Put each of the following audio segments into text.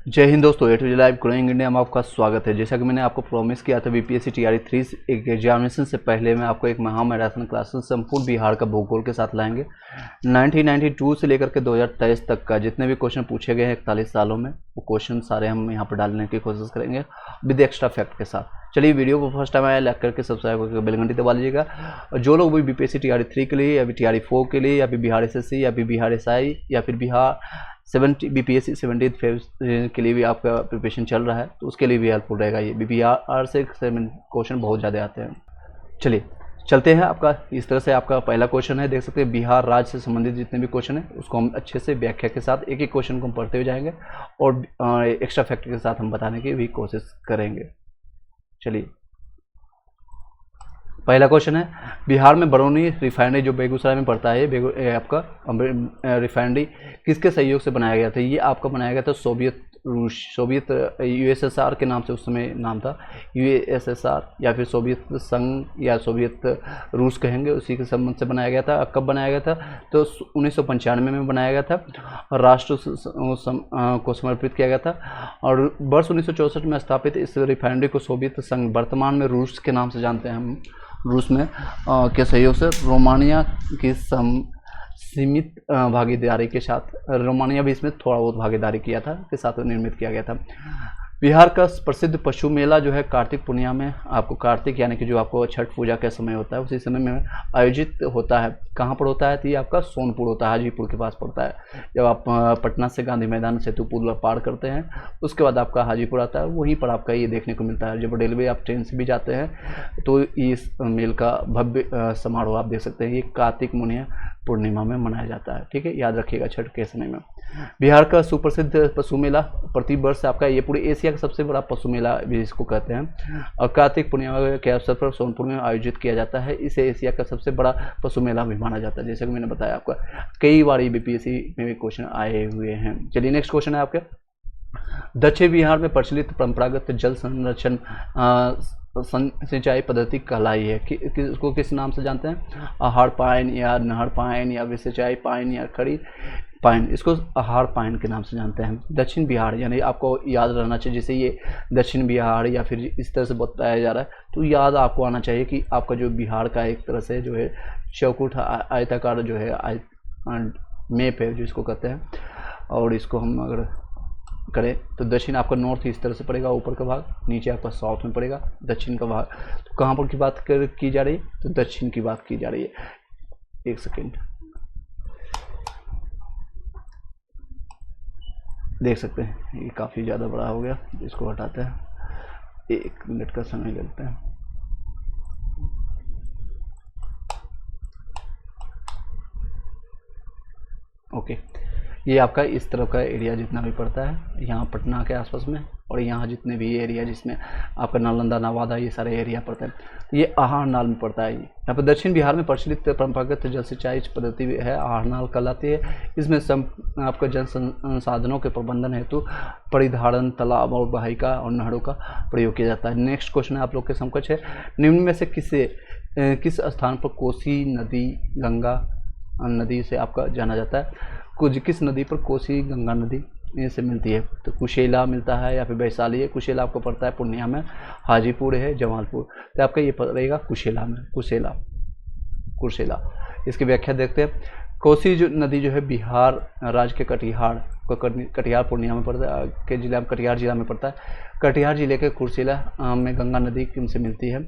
जय हिंद दोस्तों, ए to live growing India में आपका स्वागत है। जैसा कि मैंने आपको प्रॉमिस किया था बीपीएससी टीआरई 3 एक एग्जामिनेशन से पहले मैं आपको एक महा मैराथन क्लासेस संपूर्ण बिहार का भूगोल के साथ लाएंगे। 1992 से लेकर के 2023 तक का जितने भी क्वेश्चन पूछे गए हैं 41 सालों में, वो क्वेश्चन सारे हम यहाँ पर डालने की कोशिश करेंगे विद एक्स्ट्रा फैक्ट के साथ। चलिए वीडियो को फर्स्ट टाइम आया लाइक करके सब्सक्राइब करके बेल घंटी दबा लीजिएगा। और जो लोग भी बीपीएससी टीआरई 3 के लिए या फिर टीआरई 4 के लिए या फिर बिहार एसएससी या फिर बिहार एसआई या फिर बिहार बीपीएससी 70 फेज के लिए भी आपका प्रिपरेशन चल रहा है, तो उसके लिए भी हेल्पफुल रहेगा। ये बीपीआर से क्वेश्चन बहुत ज़्यादा आते हैं। चलिए चलते हैं। आपका इस तरह से आपका पहला क्वेश्चन है, देख सकते हैं बिहार राज्य से संबंधित जितने भी क्वेश्चन है उसको हम अच्छे से व्याख्या के साथ एक एक क्वेश्चन को हम पढ़ते हुए जाएंगे और एक्स्ट्रा फैक्ट के साथ हम बताने की भी कोशिश करेंगे। चलिए पहला क्वेश्चन है, बिहार में बरौनी रिफाइनरी जो बेगूसराय में पड़ता है, आपका रिफाइनरी किसके सहयोग से बनाया गया था? ये आपका बनाया गया था सोवियत यूएसएसआर के नाम से उस समय नाम था, यूएसएसआर या फिर सोवियत संघ या सोवियत रूस कहेंगे, उसी के संबंध से बनाया गया था। कब बनाया गया था? तो 1995 में बनाया गया था। राष्ट्र को समर्पित किया गया था और वर्ष 1964 में स्थापित इस रिफाइनरी को सोवियत संघ, वर्तमान में रूस के नाम से जानते हैं हम, रूस में के सहयोग से रोमानिया की सीमित भागीदारी के साथ, रोमानिया भी इसमें थोड़ा बहुत भागीदारी किया था, के साथ निर्मित किया गया था। बिहार का प्रसिद्ध पशु मेला जो है कार्तिक पूर्णिमा में, आपको कार्तिक यानी कि जो आपको छठ पूजा का समय होता है उसी समय में आयोजित होता है। कहाँ पर होता है? तो ये आपका सोनपुर होता है, हाजीपुर के पास पड़ता है। जब आप पटना से गांधी मैदान सेतु पुल पार करते हैं उसके बाद आपका हाजीपुर आता है, वहीं पर आपका ये देखने को मिलता है। जब रेलवे आप ट्रेन से भी जाते हैं तो इस मेल का भव्य समारोह आप देख सकते हैं। ये कार्तिक पूर्णिमा में मनाया जाता है, ठीक है, याद रखिएगा छठ के समय में। बिहार का सुप्रसिद्ध पशु मेला प्रति वर्ष आपका, ये पूरे एशिया का सबसे बड़ा पशु मेला भी इसको कहते हैं और कार्तिक पूर्णिमा के अवसर पर सोनपुर में आयोजित किया जाता है। इसे एशिया का सबसे बड़ा पशु मेला भी माना जाता है, जैसे कि मैंने बताया आपका कई बार बीपीएससी में भी क्वेश्चन आए हुए हैं। चलिए नेक्स्ट क्वेश्चन है आपके, दक्षिण बिहार में प्रचलित परंपरागत जल संरक्षण सिंचाई पद्धति कहलाई है कि उसको किस नाम से जानते हैं? आहार पाइन या नहर पाइन या सिंचाई पाइन या खड़ी पाइन, इसको आहार पाइन के नाम से जानते हैं। दक्षिण बिहार यानी आपको याद रहना चाहिए, जैसे ये दक्षिण बिहार या फिर इस तरह से बताया जा रहा है तो याद आपको आना चाहिए कि आपका जो बिहार का एक तरह से जो है चौकुट आयताकार जो है मैप है जिसको कहते हैं, और इसको हम अगर करें तो दक्षिण आपका नॉर्थ इस तरह से पड़ेगा, ऊपर का भाग, नीचे आपका साउथ में पड़ेगा दक्षिण का भाग। तो कहाँ पर की बात की जा रही है? तो दक्षिण की बात की जा रही है। एक सेकेंड, देख सकते हैं ये काफ़ी ज़्यादा बड़ा हो गया, इसको हटाते हैं, 1 मिनट का समय लगता है। ओके, ये आपका इस तरफ का एरिया जितना भी पड़ता है यहाँ पटना के आसपास में, और यहाँ जितने भी एरिया जिसमें आपका नालंदा नवादा ये सारे एरिया पड़ते हैं, ये आहार नाल में पड़ता है। यहाँ पर दक्षिण बिहार में प्रचलित परंपरागत जल सिंचाई पद्धति है, आहार नाल कहलाती है। इसमें आपका जल संसाधनों के प्रबंधन हेतु परिधारण, तालाब और बहायिका और नहरों का प्रयोग किया जाता है। नेक्स्ट क्वेश्चन है आप लोग के समकक्ष है, निम्न में से किस स्थान पर कोसी नदी गंगा नदी से आपका जाना जाता है? किस नदी पर कोसी गंगा नदी से मिलती है? तो कुशेला मिलता है या फिर वैशाली है। कुशेला आपको पड़ता है पूर्णिया में, हाजीपुर है, जमालपुर, तो आपका ये पड़ेगा कुशेला में, कुशेला। इसकी व्याख्या देखते हैं। कोसी जो नदी जो है बिहार राज्य के कटिहार पूर्णिया में पड़ता है, के जिला कटिहार जिला में पड़ता है। कटिहार जिले के कुर्सेला में गंगा नदी से मिलती है,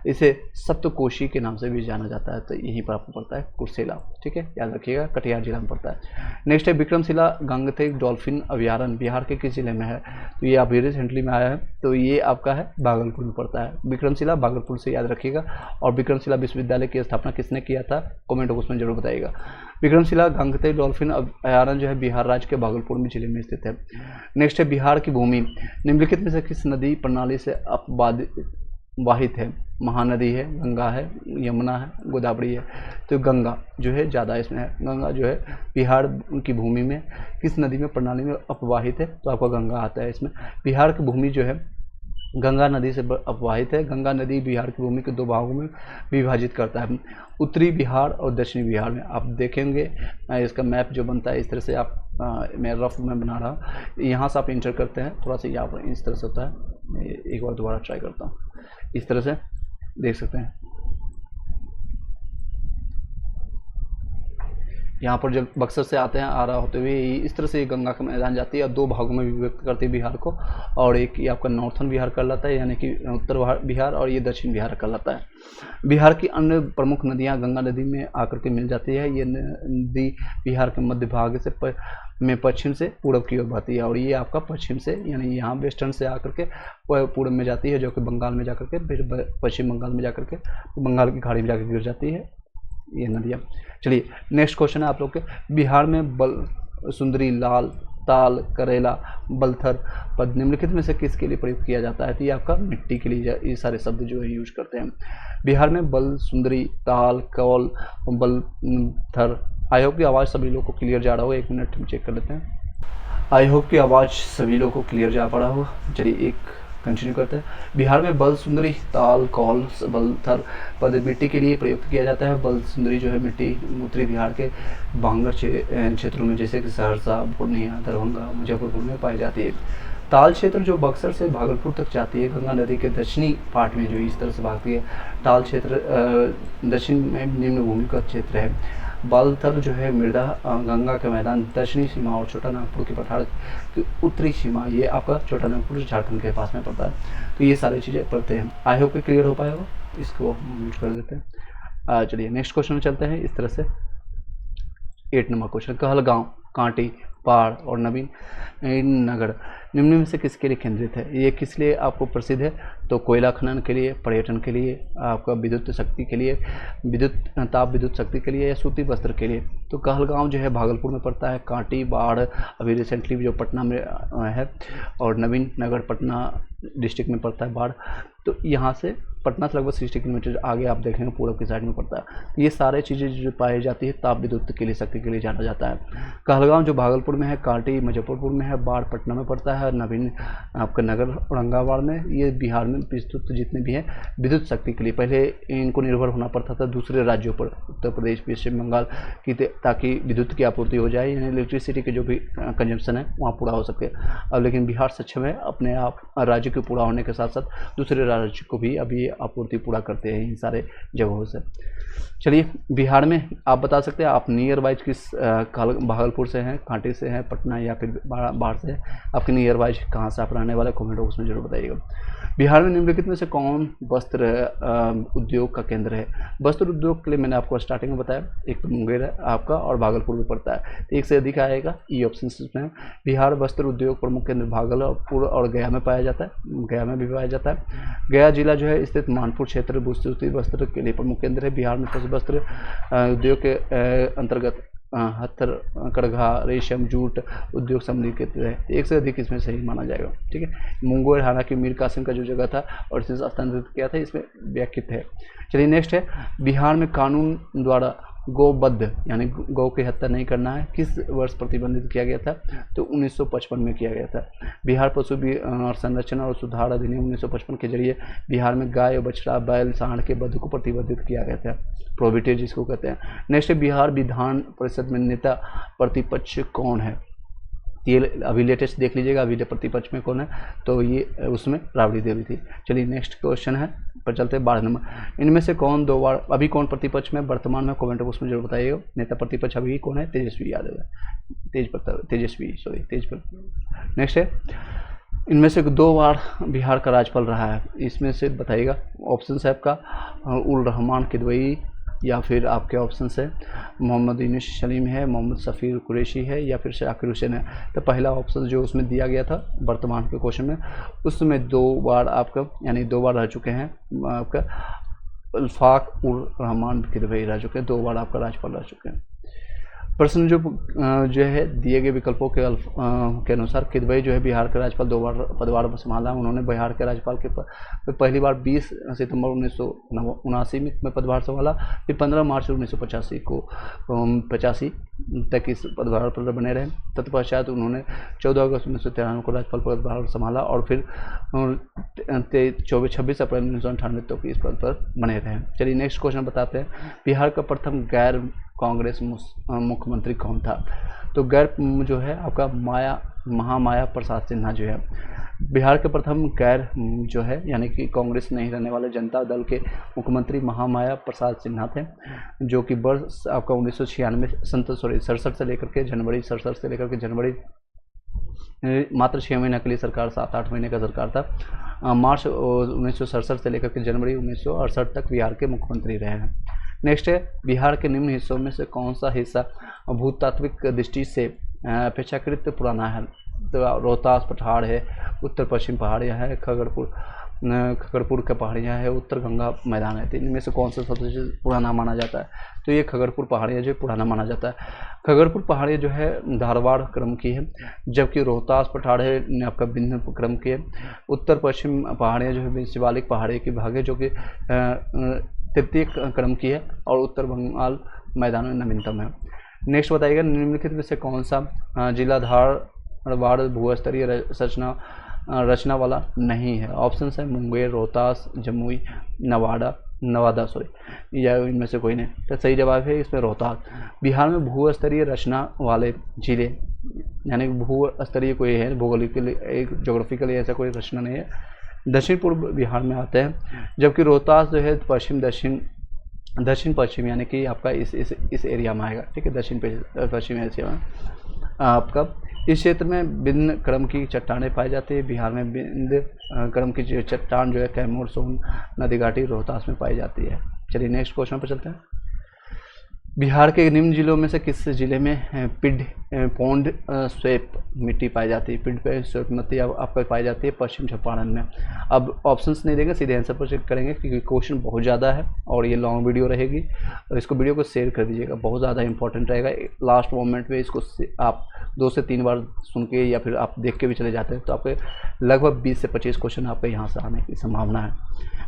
इसे सप्तकोशी के नाम से भी जाना जाता है, तो यहीं पर आपको पड़ता है कुर्सेला, ठीक है, याद रखिएगा कटिहार जिला में पड़ता है। नेक्स्ट है विक्रमशिला गंगथेग डॉल्फिन अभयारण्य बिहार के किस जिले में है? तो ये अभी रिसेंटली में आया है, तो ये आपका है भागलपुर में पड़ता है। विक्रमशिला भागलपुर से याद रखिएगा। और विक्रमशिला विश्वविद्यालय की स्थापना किसने किया था? कमेंट बॉक्स में जरूर बताइएगा। विक्रमशिला गंगथेग डॉल्फिन अभयारण्य जो है बिहार राज्य के भागलपुर में जिले में स्थित है। नेक्स्ट है बिहार की भूमि निम्नलिखित में से किस नदी प्रणाली से अपवाहित है? महानदी है, गंगा है, यमुना है, गोदावरी है। तो गंगा जो है ज़्यादा इसमें है। गंगा जो है बिहार की भूमि में किस नदी में प्रणाली में अपवाहित है? तो आपका गंगा आता है इसमें। बिहार की भूमि जो है गंगा नदी से अपवाहित है। गंगा नदी बिहार की भूमि के 2 भागों में विभाजित करता है, उत्तरी बिहार और दक्षिणी बिहार में। आप देखेंगे इसका मैप जो बनता है इस तरह से आप मैं रफ में बना रहा, यहाँ से आप इंटर करते हैं, थोड़ा सा यहाँ पर इस तरह से होता है। एक बार दोबारा ट्राई करता हूँ, इस तरह से देख सकते हैं। यहाँ पर जब बक्सर से आते हैं आ रहा होते हुए इस तरह से गंगा का मैदान जाती है और 2 भागों में विभक्त करती है बिहार को, और एक ये आपका नॉर्थन बिहार कहलाता है, यानी कि उत्तर बिहार, और ये दक्षिण बिहार कहलाता है। बिहार की अन्य प्रमुख नदियाँ गंगा नदी में आकर के मिल जाती है। ये नदी बिहार के मध्य भाग से में पश्चिम से पूर्व की ओर बहती है, और ये आपका पश्चिम से यानी यहाँ वेस्टर्न से आकर के पूर्व में जाती है, जो कि बंगाल में जाकर के फिर पश्चिम बंगाल में जाकर के बंगाल की खाड़ी में जाकर गिर जाती है ये नदियाँ। चलिए नेक्स्ट क्वेश्चन है आप लोग के, बिहार में बल, सुंदरी, लाल, ताल, करेला, बलथर पद निम्नलिखित में से किसके लिए प्रयोग किया जाता है? तो ये आपका मिट्टी के लिए ये सारे शब्द जो है यूज करते हैं। बिहार में बल, सुंदरी, ताल, कौल, बलथर। आई होप की आवाज़ सभी लोग को क्लियर जा रहा हो। 1 मिनट हम चेक कर लेते हैं। आई होप की आवाज़ सभी लोग को क्लियर जा पा रहा हो। चलिए एक कंटिन्यू करते हैं। बिहार में बल, सुंदरी, ताल, कौल, बलथर पद मिट्टी के लिए प्रयुक्त किया जाता है। बल सुंदरी जो है मिट्टी उत्तरी बिहार के बांगर क्षेत्रों में जैसे कि सहरसा, पूर्णिया, दरभंगा, मुजफ्फरपुर में पाई जाती है। ताल क्षेत्र जो बक्सर से भागलपुर तक जाती है, गंगा नदी के दक्षिणी पार्ट में जो इस तरह से भागती है। ताल क्षेत्र दक्षिण में निम्न भूमि का क्षेत्र है। बालथर जो है मृदा गंगा के मैदान दक्षिणी सीमा और छोटा नागपुर के पठार की उत्तरी सीमा, ये आपका छोटा नागपुर झारखंड के पास में पड़ता है। तो ये सारी चीज़ें पढ़ते हैं। आई होप कि क्लियर हो पाएगा, इसको म्यूट कर देते हैं। चलिए नेक्स्ट क्वेश्चन में चलते हैं। इस तरह से 8 नंबर क्वेश्चन, कहलगांव, कांटी, पाड़ और नवीन नगर निम्न में से किसके लिए केंद्रित है? ये किस लिए आपको प्रसिद्ध है? तो कोयला खनन के लिए, पर्यटन के लिए, आपका विद्युत शक्ति के लिए, ताप विद्युत शक्ति के लिए, या सूती वस्त्र के लिए। तो कहलगांव जो है भागलपुर में पड़ता है। कांटी, बाढ़ अभी रिसेंटली जो पटना में है, और नवीन नगर पटना डिस्ट्रिक्ट में पड़ता है बाढ़। तो यहाँ से पटना से लगभग 60 किलोमीटर आगे आप देखेंगे पूर्व की साइड में पड़ता है। ये सारे चीज़ें जो पाई जाती है ताप विद्युत के लिए, शक्ति के लिए जाना जाता है। कहलगांव जो भागलपुर में है, कांटी मुजफ्फरपुर में है, बाढ़ पटना में पड़ता है, नवीन आपका नगर औरंगाबाद में। ये बिहार में विस्तृत जितने भी हैं विद्युत शक्ति के लिए। पहले इनको निर्भर होना पड़ता था दूसरे राज्यों पर, उत्तर प्रदेश, पश्चिम बंगाल की, ताकि विद्युत की आपूर्ति हो जाए, यानी इलेक्ट्रिसिटी के जो भी कंजम्पशन है वहाँ पूरा हो सके। अब लेकिन बिहार सक्षम है अपने आप राज्य के पूरा होने के साथ साथ दूसरे राज्य को भी अभी आपूर्ति पूरा करते हैं इन सारे जगहों से। चलिए बिहार में आप बता सकते हैं आप नियर वाइज किस भागलपुर से हैं, कांटी से हैं, पटना या फिर बाढ़ से हैं, आपके नियर वाइज कहाँ से आप रहने वाले, कमेंट बॉक्स में जरूर बताइएगा। बिहार में निम्नलिखित में से कौन वस्त्र उद्योग का केंद्र है? वस्त्र उद्योग के लिए मैंने आपको स्टार्टिंग में बताया, एक तो मुंगेर है आपका और भागलपुर में पड़ता है, तो एक से अधिक आएगा। ये ऑप्शन इसमें बिहार वस्त्र उद्योग प्रमुख केंद्र भागलपुर और गया में पाया जाता है, गया में भी पाया जाता है। गया जिला जो है स्थित मानपुर क्षेत्र सूती वस्त्र के लिए प्रमुख केंद्र है। बिहार में पशु वस्त्र उद्योग के अंतर्गत हत्तर, कड़घा, रेशम, जूट उद्योग सम्मिलित है। एक से अधिक इसमें सही माना जाएगा। ठीक है, मुंगेर हालांकि मीर कासिम का जो जगह था और इसे स्थानांतरित किया था, इसमें व्याख्यित है। चलिए नेक्स्ट है, बिहार में कानून द्वारा गोवध यानी गौ की हत्या नहीं करना है किस वर्ष प्रतिबंधित किया गया था? तो 1955 में किया गया था। बिहार पशु संरक्षण और सुधार अधिनियम 1955 के जरिए बिहार में गाय, बछड़ा, बैल, सांड के वध को प्रतिबंधित किया गया था, प्रोहिबिटेड जिसको कहते हैं। नेक्स्ट है, बिहार विधान परिषद में नेता प्रतिपक्ष कौन है? ये अभी लेटेस्ट देख लीजिएगा, अभी प्रतिपक्ष में कौन है, तो ये उसमें राबड़ी देवी थी। चलिए नेक्स्ट क्वेश्चन है पर चलते हैं 12 नंबर, इनमें से कौन 2 बार अभी कौन प्रतिपक्ष में वर्तमान में, कमेंट बॉक्स में जरूर बताइएगा। नेता प्रतिपक्ष अभी कौन है? तेजस्वी यादव है, तेजस्वी। नेक्स्ट है, इनमें से 2 बार बिहार का राज्यपाल रहा है, इसमें से बताइएगा। ऑप्शन है आपका उल रहमान किदवई, या फिर आपके ऑप्शन है मोहम्मद यूनुस सलीम है, मोहम्मद शफीर कुरैशी है, या फिर शाकिर हुसैन है। तो पहला ऑप्शन जो उसमें दिया गया था वर्तमान के क्वेश्चन में, उसमें 2 बार आपका यानी 2 बार रह चुके हैं आपका अल्फाक उल रहमान किदवई रह चुके हैं, 2 बार आपका राज्यपाल रह चुके हैं। प्रश्न जो है दिए गए विकल्पों के अनुसार किदवई जो है बिहार के राज्यपाल 2 बार पदभार संभाला। उन्होंने बिहार के राज्यपाल के पहली बार 20 सितंबर 1979 में पदभार संभाला, फिर 15 मार्च 1985 को 85 तक इस पदभार पर बने रहे। तत्पश्चात उन्होंने 14 अगस्त 1993 को राज्यपाल पदभार संभाला और फिर 26 अप्रैल 1998 तक इस पद पर बने रहे। चलिए नेक्स्ट क्वेश्चन बताते हैं, बिहार का प्रथम गैर कांग्रेस मुख्यमंत्री कौन था? तो गैर जो है आपका महामाया प्रसाद सिन्हा जो है बिहार के प्रथम गैर जो है यानी कि कांग्रेस नहीं रहने वाले जनता दल के मुख्यमंत्री महामाया प्रसाद सिन्हा थे, जो कि वर्ष आपका 1967 से लेकर के जनवरी 67 से लेकर के जनवरी मात्र 6 महीने के लिए सरकार, 7-8 महीने का सरकार था। मार्च 1967 से लेकर के जनवरी 1968 तक बिहार के मुख्यमंत्री रहे हैं। नेक्स्ट है, बिहार के निम्न हिस्सों में से कौन सा हिस्सा भूतात्विक दृष्टि से अपेक्षाकृत पुराना है? तो रोहतास पठार है, उत्तर पश्चिम पहाड़ियाँ है, खगड़पुर का पहाड़ियाँ है, उत्तर गंगा मैदान है। तो इनमें से कौन सा सबसे पुराना माना जाता है? तो ये खगड़पुर पहाड़ियाँ जो पुराना माना जाता है। खगड़पुर पहाड़ियाँ जो है धारवाड़ क्रम की है, जबकि रोहतास पठार है आपका विंध्य क्रम की है। उत्तर पश्चिम पहाड़ियाँ जो है शिवालिक पहाड़ी की भाग है, जो कि तृतीय क्रम की है, और उत्तर बंगाल मैदान में नवीनतम है। नेक्स्ट बताइएगा, निम्नलिखित में से कौन सा जिला धारवाड़ भूस्तरीय रचना वाला नहीं है? ऑप्शन है मुंगेर, रोहतास, जमुई, नवादा या इनमें से कोई नहीं। तो सही जवाब है इसमें रोहतास। बिहार में भूस्तरीय रचना वाले जिले यानी भूस्तरीय कोई है भौगोलिकली, एक ज्योग्राफिकली ऐसा कोई रचना नहीं है, दक्षिण पूर्व बिहार में आते हैं, जबकि रोहतास जो है दक्षिण पश्चिम यानी कि आपका इस एरिया में आएगा। ठीक है, दक्षिण पश्चिम एशिया में आपका इस क्षेत्र में विंध्य क्रम की चट्टानें पाई जाती है। बिहार में विंध्य क्रम की चट्टान जो है कैमूर, सोन नदी घाटी, रोहतास में पाई जाती है। चलिए नेक्स्ट क्वेश्चन पर चलते हैं। बिहार के निम्न जिलों में से किस जिले में पौंड स्वेप मिट्टी पाई जाती है? पिंड पे स्वेप मिट्टी आपको पाई जाती है पश्चिम चंपारण में। अब ऑप्शंस नहीं देंगे, सीधे आंसर पर चेक करेंगे क्योंकि क्वेश्चन बहुत ज़्यादा है और ये लॉन्ग वीडियो रहेगी, और इसको वीडियो को शेयर कर दीजिएगा, बहुत ज़्यादा इंपॉर्टेंट रहेगा। लास्ट मोमेंट में इसको आप 2 से 3 बार सुन के या फिर आप देख के भी चले जाते हैं तो आपके लगभग 20 से 25 क्वेश्चन आपके यहाँ से आने की संभावना है।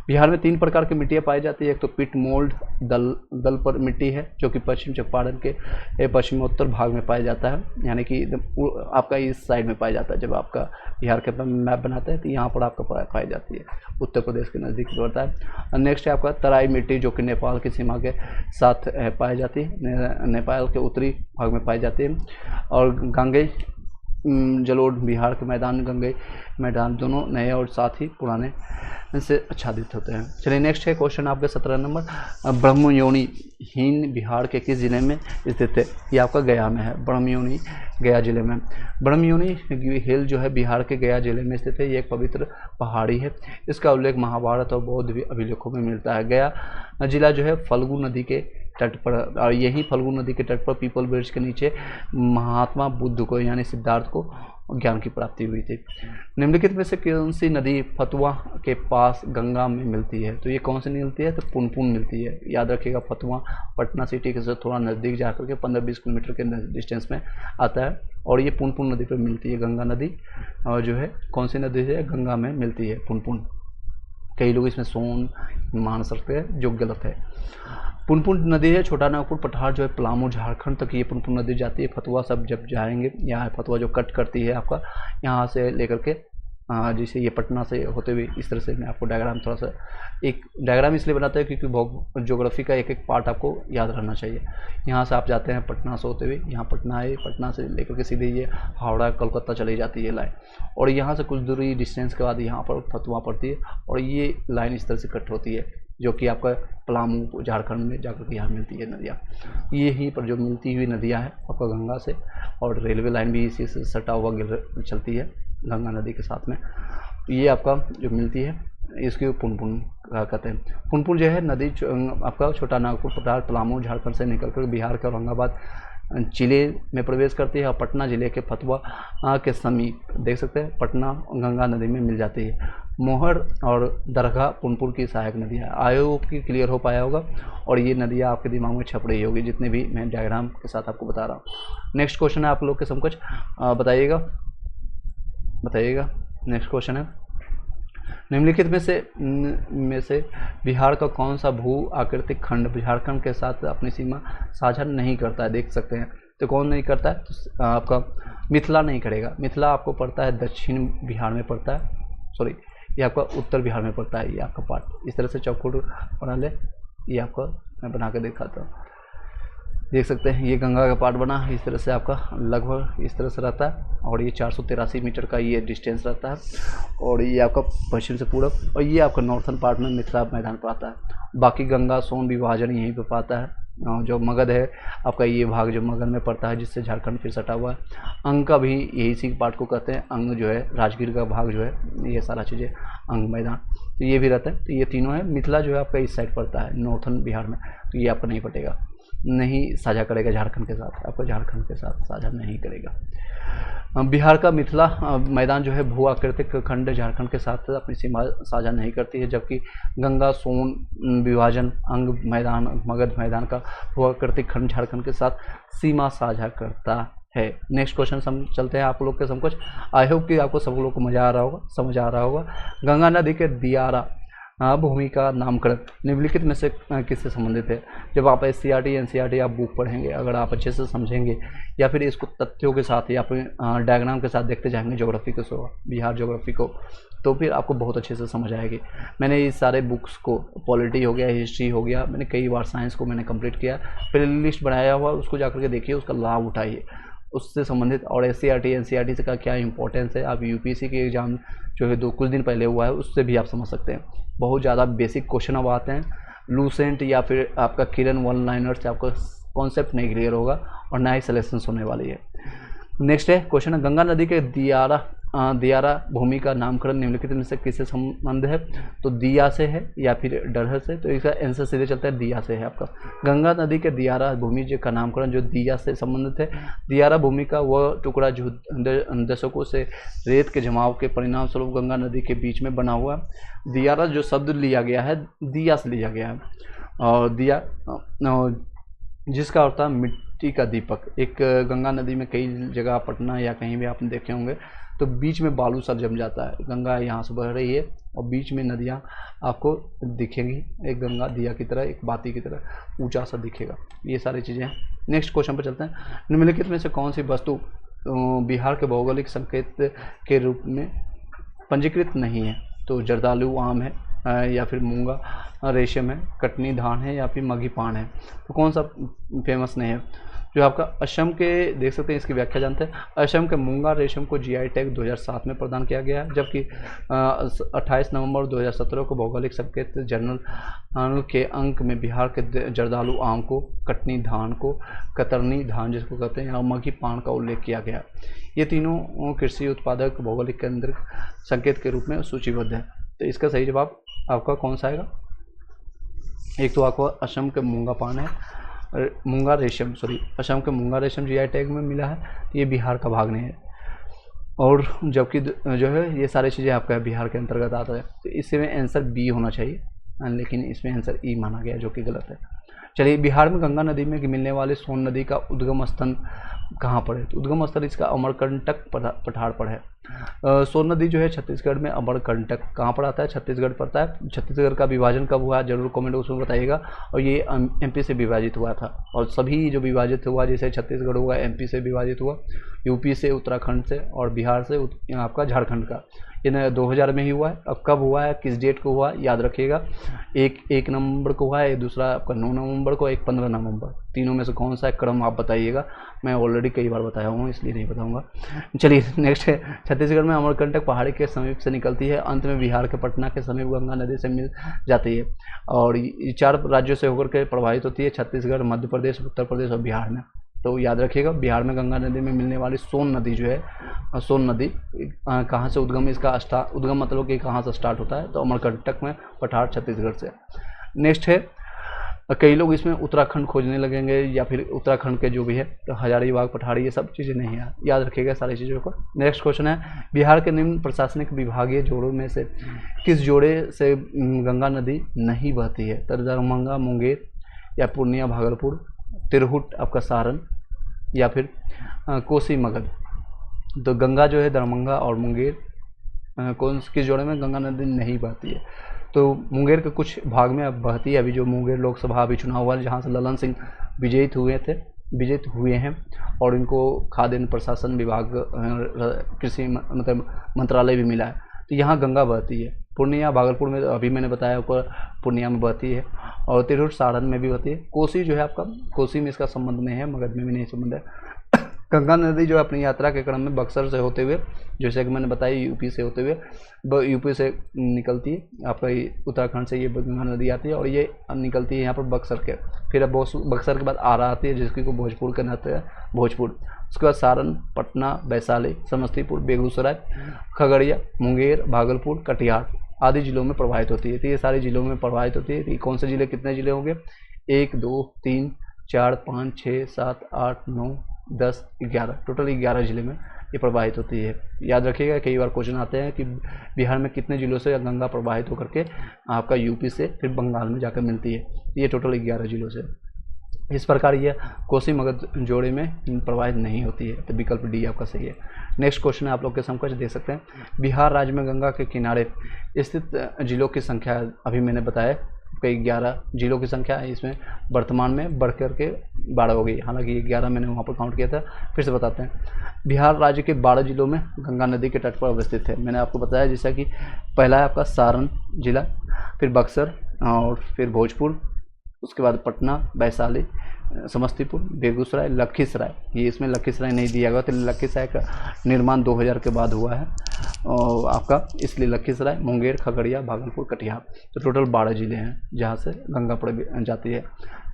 बिहार में 3 प्रकार की मिट्टियाँ पाई जाती है। एक तो पिट मोल्ड दल पर मिट्टी है, जो कि पश्चिम चंपारण के पश्चिमोत्तर भाग में पाया जाता है, यानी कि आपका इस साइड में पाया जाता है। जब आपका बिहार का मैप बनाता है तो यहाँ पर आपका पाई जाती है, उत्तर प्रदेश के नज़दीक पड़ता है। नेक्स्ट है आपका तराई मिट्टी, जो कि नेपाल की सीमा के साथ पाई जाती है, नेपाल के उत्तरी भाग में पाई जाती है। और गंगे जलोढ़ बिहार के मैदान, गंगे मैदान दोनों नए और साथ ही पुराने से आच्छादित होते हैं। चलिए नेक्स्ट है क्वेश्चन आपके 17 नंबर। ब्रह्मयोनी हीन बिहार के किस जिले में स्थित है? ये आपका गया में है। ब्रह्मयोनी गया जिले में। ब्रह्मयोनी हिल जो है बिहार के गया जिले में स्थित है। ये एक पवित्र पहाड़ी है। इसका उल्लेख महाभारत और बौद्ध अभिलेखों में मिलता है। गया जिला जो है फल्गु नदी के तट पर, और यही फल्गु नदी के तट पर पीपल वृक्ष के नीचे महात्मा बुद्ध को यानी सिद्धार्थ को ज्ञान की प्राप्ति हुई थी। निम्नलिखित में से कौन सी नदी फतुआ के पास गंगा में मिलती है? तो ये कौन सी मिलती है? तो पुनपुन मिलती है। याद रखिएगा, फतुआ पटना सिटी के से थोड़ा नज़दीक जाकर के 15-20 किलोमीटर के डिस्टेंस में आता है, और ये पुनपुन नदी पर मिलती है। गंगा नदी और जो है कौन सी नदी है? गंगा में मिलती है पुनपुन। कई लोग इसमें सोन मान सकते हैं, जो गलत है। पुनपुन नदी है छोटा नागपुर पठार जो है पलामू झारखंड तक ये पुनपुन नदी जाती है। फतुआ सब जब जाएंगे, यहाँ फतुआ जो कट करती है आपका यहाँ से लेकर के जैसे ये पटना से होते हुए, इस तरह से मैं आपको डायग्राम थोड़ा सा एक डायग्राम इसलिए बनाता है क्योंकि ज्योग्राफी का एक एक पार्ट आपको याद रहना चाहिए। यहाँ से आप जाते हैं पटना से होते हुए, यहाँ पटना है, पटना से लेकर के सीधे ये हावड़ा कोलकाता चली जाती है लाइन, और यहाँ से कुछ दूरी डिस्टेंस के बाद यहाँ पर फतुआ पड़ती है, और ये लाइन इस तरह से कट होती है, जो कि आपका पलामू झारखंड में जाकर के यहाँ मिलती है नदियाँ। यहीं पर जो मिलती हुई नदियाँ हैं आपका गंगा से, और रेलवे लाइन भी इसी से सटा हुआ चलती है गंगा नदी के साथ में। ये आपका जो मिलती है इसकी पुनपुन कहते हैं। पुनपुन जो है नदी आपका छोटा नागपुर पठार पलामू झारखंड से निकलकर बिहार के औरंगाबाद जिले में प्रवेश करती है, और पटना जिले के फतुआ के समीप देख सकते हैं पटना गंगा नदी में मिल जाती है। मोहर और दरगाह पुनपुन की सहायक नदियाँ। आई होप कि क्लियर हो पाया होगा, और ये नदियाँ आपके दिमाग में छप रही होगी जितने भी मैं डायग्राम के साथ आपको बता रहा हूँ। नेक्स्ट क्वेश्चन है आप लोग के समकक्ष, बताइएगा। नेक्स्ट क्वेश्चन है, निम्नलिखित में से बिहार का कौन सा भू आकृतिक खंड झारखंड के साथ अपनी सीमा साझा नहीं करता है? देख सकते हैं, तो कौन नहीं करता है? तो आपका मिथिला नहीं करेगा। मिथिला आपको पड़ता है दक्षिण बिहार में पड़ता है, सॉरी ये आपका उत्तर बिहार में पड़ता है। ये आपका पार्ट इस तरह से चौकोर बना ले, ये आपका मैं बना के दिखाता हूँ। देख सकते हैं ये गंगा का पार्ट बना इस तरह से, आपका लगभग इस तरह से रहता है, और ये 483 मीटर का ये डिस्टेंस रहता है, और ये आपका पश्चिम से पूरब, और ये आपका नॉर्थन पार्ट में मिथिला मैदान पर आता है। बाकी गंगा सोन विभाजन यहीं पर पाता है। जो मगध है आपका, ये भाग जो मगध में पड़ता है, जिससे झारखंड फिर सटा हुआ है। अंग का भी यही इसी पार्ट को कहते हैं, अंग जो है राजगीर का भाग जो है, ये सारा चीज़ें अंग मैदान, तो ये भी रहता है। तो ये तीनों है। मिथिला जो है आपका इस साइड पड़ता है नॉर्थन बिहार में, तो ये आपका नहीं पटेगा, नहीं साझा करेगा झारखंड के साथ, आपको झारखंड के साथ साझा नहीं करेगा। बिहार का मिथिला मैदान जो है भू आकृतिक खंड झारखंड के साथ अपनी सीमा साझा नहीं करती है, जबकि गंगा सोन विभाजन अंग मैदान मगध मैदान का भू आकृतिक खंड झारखंड के साथ सीमा साझा करता है। नेक्स्ट क्वेश्चन चलते हैं आप लोग के समझ। आई होप कि आपको सब लोग को मजा आ रहा होगा, समझ आ रहा होगा। गंगा नदी के दियारा भूमि का नामकरण निम्नलिखित में से किससे संबंधित है? जब आप SCERT NCERT आप बुक पढ़ेंगे, अगर आप अच्छे से समझेंगे या फिर इसको तथ्यों के साथ या फिर डायग्राम के साथ देखते जाएंगे ज्योग्राफी को, बिहार ज्योग्राफी को, तो फिर आपको बहुत अच्छे से समझ आएगी। मैंने इस सारे बुक्स को, पॉलिटी हो गया, हिस्ट्री हो गया, मैंने कई बार साइंस को मैंने कंप्लीट किया, प्ले लिस्ट बनाया हुआ, उसको जाकर के देखिए, उसका लाभ उठाइए उससे संबंधित। और SCERT NCERT से का क्या इंपॉर्टेंस है, आप UPSC के एग्जाम जो है कुछ दिन पहले हुआ है, उससे भी आप समझ सकते हैं। बहुत ज़्यादा बेसिक क्वेश्चन अब आते हैं। लूसेंट या फिर आपका किरण वन लाइनर से आपका कॉन्सेप्ट नहीं क्लियर होगा, और ना ही सिलेक्शंस होने वाली है। नेक्स्ट है क्वेश्चन है, गंगा नदी के दियारा भूमि का नामकरण निम्नलिखित में से किससे संबंध है? तो दिया से है या फिर डरहर से, तो इसका आंसर सीधे चलता है दिया से है आपका। गंगा नदी के दियारा भूमि का नामकरण जो दिया से संबंधित है। दियारा भूमि का वह टुकड़ा जो दशकों से रेत के जमाव के परिणाम स्वरूप गंगा नदी के बीच में बना हुआ है। दियारा जो शब्द लिया गया है दिया से लिया गया है, और दिया जिसका अर्थ है मिट्टी का दीपक। एक गंगा नदी में कई जगह पटना या कहीं भी आपने देखे होंगे तो बीच में बालू सा जम जाता है। गंगा यहाँ से बह रही है और बीच में नदियाँ आपको दिखेंगी, एक गंगा दिया की तरह, एक बाती की तरह ऊंचा सा दिखेगा। ये सारी चीज़ें हैं। नेक्स्ट क्वेश्चन पर चलते हैं। निम्नलिखित में से कौन सी वस्तु बिहार के भौगोलिक संकेत के रूप में पंजीकृत नहीं है? तो जर्दालू आम है, या फिर मूंगा रेशम है, कटनी धान है, या फिर मघी पान है। तो कौन सा फेमस नहीं है? जो आपका असम के, देख सकते हैं इसकी व्याख्या जानते हैं। असम के मूंगा रेशम को GI टैग 2007 में प्रदान किया गया है, जबकि 28 नवंबर 2017 को भौगोलिक संकेत जर्नल के अंक में बिहार के जर्दालू आम को, कटनी धान को, कतरनी धान जिसको कहते हैं, और मघी पान का उल्लेख किया गया। ये तीनों कृषि उत्पादक भौगोलिक केंद्र संकेत के रूप में सूचीबद्ध है। तो इसका सही जवाब आपका कौन सा आएगा? एक तो आपको असम के मूंगा पान है, मूंगा रेशम, असम के मूंगा रेशम GI टैग में मिला है, तो ये बिहार का भाग नहीं है। और जबकि जो है ये सारी चीज़ें आपका बिहार के अंतर्गत आता है, तो इसमें आंसर बी होना चाहिए, लेकिन इसमें आंसर ई माना गया, जो कि गलत है। चलिए, बिहार में गंगा नदी में मिलने वाले सोन नदी का उद्गम स्थल कहाँ पर है? तो उद्गम स्थल इसका अमरकंटक पठार पर है। सोन नदी जो है छत्तीसगढ़ में अमरकंटक कहाँ पर आता है? छत्तीसगढ़ पड़ता है। छत्तीसगढ़ का विभाजन कब हुआ, जरूर कमेंट बॉक्स में बताइएगा। और ये MP से विभाजित हुआ था, और सभी जो विभाजित हुआ, जैसे छत्तीसगढ़ हुआ MP से विभाजित हुआ, UP से, उत्तराखंड से, और बिहार से आपका झारखंड का। ये 2000 में ही हुआ है। अब कब हुआ है, किस डेट को हुआ, याद रखिएगा। एक नवंबर को हुआ है, दूसरा आपका 9 नवंबर को, एक 15 नवंबर। तीनों में से कौन सा है क्रम आप बताइएगा। मैं ऑलरेडी कई बार बताया हूँ, इसलिए नहीं बताऊंगा। चलिए नेक्स्ट है, छत्तीसगढ़ में अमरकंटक पहाड़ी के समीप से निकलती है, अंत में बिहार के पटना के समीप गंगा नदी से मिल जाती है, और ये 4 राज्यों से होकर के प्रभावित होती है, छत्तीसगढ़, मध्य प्रदेश, उत्तर प्रदेश और बिहार में। तो याद रखिएगा, बिहार में गंगा नदी में मिलने वाली सोन नदी जो है, सोन नदी कहाँ से उद्गम, इसका उद्गम मतलब कि कहाँ से स्टार्ट होता है? तो अमरकंटक में, पठार, छत्तीसगढ़ से। नेक्स्ट है, कई लोग इसमें उत्तराखंड खोजने लगेंगे, या फिर उत्तराखंड के जो भी है, तो हजारीबाग, पठारी, ये सब चीज़ें नहीं है, याद रखिएगा सारी चीज़ों को। नेक्स्ट क्वेश्चन है, बिहार के निम्न प्रशासनिक विभागीय जोड़ों में से किस जोड़े से गंगा नदी नहीं बहती है? तो दरभंगा मुंगेर, या पूर्णिया भागलपुर, तिरहुट आपका सारण, या फिर कोसी मगध। तो गंगा जो है दरभंगा और मुंगेर किस जोड़े में गंगा नदी नहीं बहती है? तो मुंगेर के कुछ भाग में अब बहती है। अभी जो मुंगेर लोकसभा अभी चुनाव हुआ है, जहाँ से ललन सिंह विजयित हुए हैं, और इनको खाद्य प्रशासन विभाग, कृषि मतलब मंत्रालय भी मिला है। तो यहाँ गंगा बहती है। पूर्णिया भागलपुर में अभी मैंने बताया ऊपर, पूर्णिया में बहती है, और तिरहुत सारण में भी होती है। कोसी जो है आपका, कोसी में इसका संबंध नहीं है, मगध में भी नहीं संबंध है। गंगा नदी जो अपनी यात्रा के क्रम में बक्सर से होते हुए, जैसे कि मैंने बताया यूपी से होते हुए, यूपी से निकलती है आपका, उत्तराखंड से ये गंगा नदी आती है और ये निकलती है यहाँ पर बक्सर के। फिर अब बक्सर के बाद आरा आती है जिसकी को भोजपुर कहते हैं, भोजपुर। उसके बाद सारण, पटना, वैशाली, समस्तीपुर, बेगूसराय, खगड़िया, मुंगेर, भागलपुर, कटिहार आदि जिलों में प्रवाहित होती है। तो ये सारे जिलों में प्रवाहित होती है। तो कौन से जिले, कितने जिले होंगे? 1 2 3 4 5 6 7 8 9 10 11, टोटल 11 जिले में ये प्रवाहित होती है। याद रखिएगा, कई बार क्वेश्चन आते हैं कि बिहार में कितने जिलों से गंगा प्रवाहित होकर के आपका यूपी से फिर बंगाल में जाकर मिलती है। ये टोटल 11 जिलों से। इस प्रकार ये कोसी मगध जोड़े में प्रवाहित नहीं होती है। तो विकल्प डी आपका सही है। नेक्स्ट क्वेश्चन है, आप लोग के समकक्ष देख सकते हैं। बिहार राज्य में गंगा के किनारे स्थित जिलों की संख्या, अभी मैंने बताया कई 11 जिलों की संख्या है, इसमें वर्तमान में बढ़ कर के 12 हो गई। हालांकि 11 मैंने वहाँ पर काउंट किया था। फिर से बताते हैं, बिहार राज्य के 12 जिलों में गंगा नदी के तट पर अवस्थित है। मैंने आपको बताया जैसा कि पहला है आपका सारण जिला, फिर बक्सर और फिर भोजपुर, उसके बाद पटना, वैशाली, समस्तीपुर, बेगूसराय, लखीसराय। ये इसमें लखीसराय नहीं दिया गया, तो लखीसराय का निर्माण 2000 के बाद हुआ है और आपका, इसलिए लखीसराय, मुंगेर, खगड़िया, भागलपुर, कटिहार। तो टोटल 12 जिले हैं जहाँ से गंगा जाती है।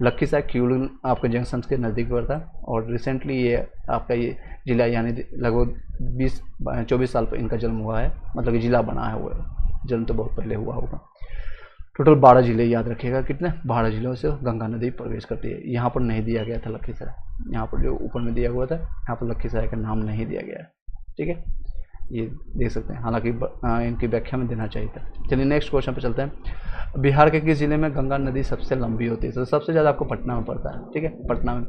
लखीसराय क्यूल आपके जंक्शन के नज़दीक पड़ता है और रिसेंटली ये आपका ये जिला यानी लगभग 24 साल पर इनका जन्म हुआ है, मतलब कि जिला बना है। वो जन्म तो बहुत पहले हुआ होगा। टोटल 12 जिले, याद रखिएगा कितने, 12 जिलों से गंगा नदी प्रवेश करती है। यहाँ पर नहीं दिया गया था लखीसराय, यहाँ पर जो ऊपर में दिया हुआ था, यहाँ पर लखीसराय का नाम नहीं दिया गया है। ठीक है, ये देख सकते हैं, हालांकि इनकी व्याख्या में देना चाहिए था। चलिए नेक्स्ट क्वेश्चन पे चलते हैं। बिहार के किस जिले में गंगा नदी सबसे लंबी होती है? तो सबसे ज़्यादा आपको पटना में पड़ता है। ठीक है, पटना में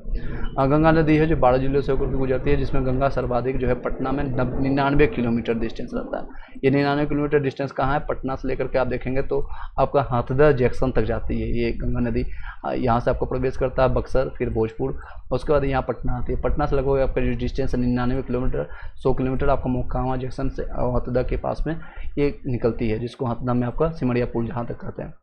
गंगा नदी है जो 12 जिलों से होकर गुजरती है, जिसमें गंगा सर्वाधिक जो है पटना में 99 किलोमीटर डिस्टेंस रहता है। ये 99 किलोमीटर डिस्टेंस कहाँ है? पटना से लेकर के आप देखेंगे तो आपका हाथरस जंक्शन तक जाती है ये गंगा नदी। यहाँ से आपको प्रवेश करता है बक्सर, फिर भोजपुर, उसके बाद यहाँ पटना आती है। पटना से लगभग आपका जो डिस्टेंस है 99 किलोमीटर, 100 किलोमीटर आपका मोकामा जंक्शन से हथदा के पास में ये निकलती है, जिसको हथदा में आपका सिमरिया पुल जहाँ तक कहते हैं,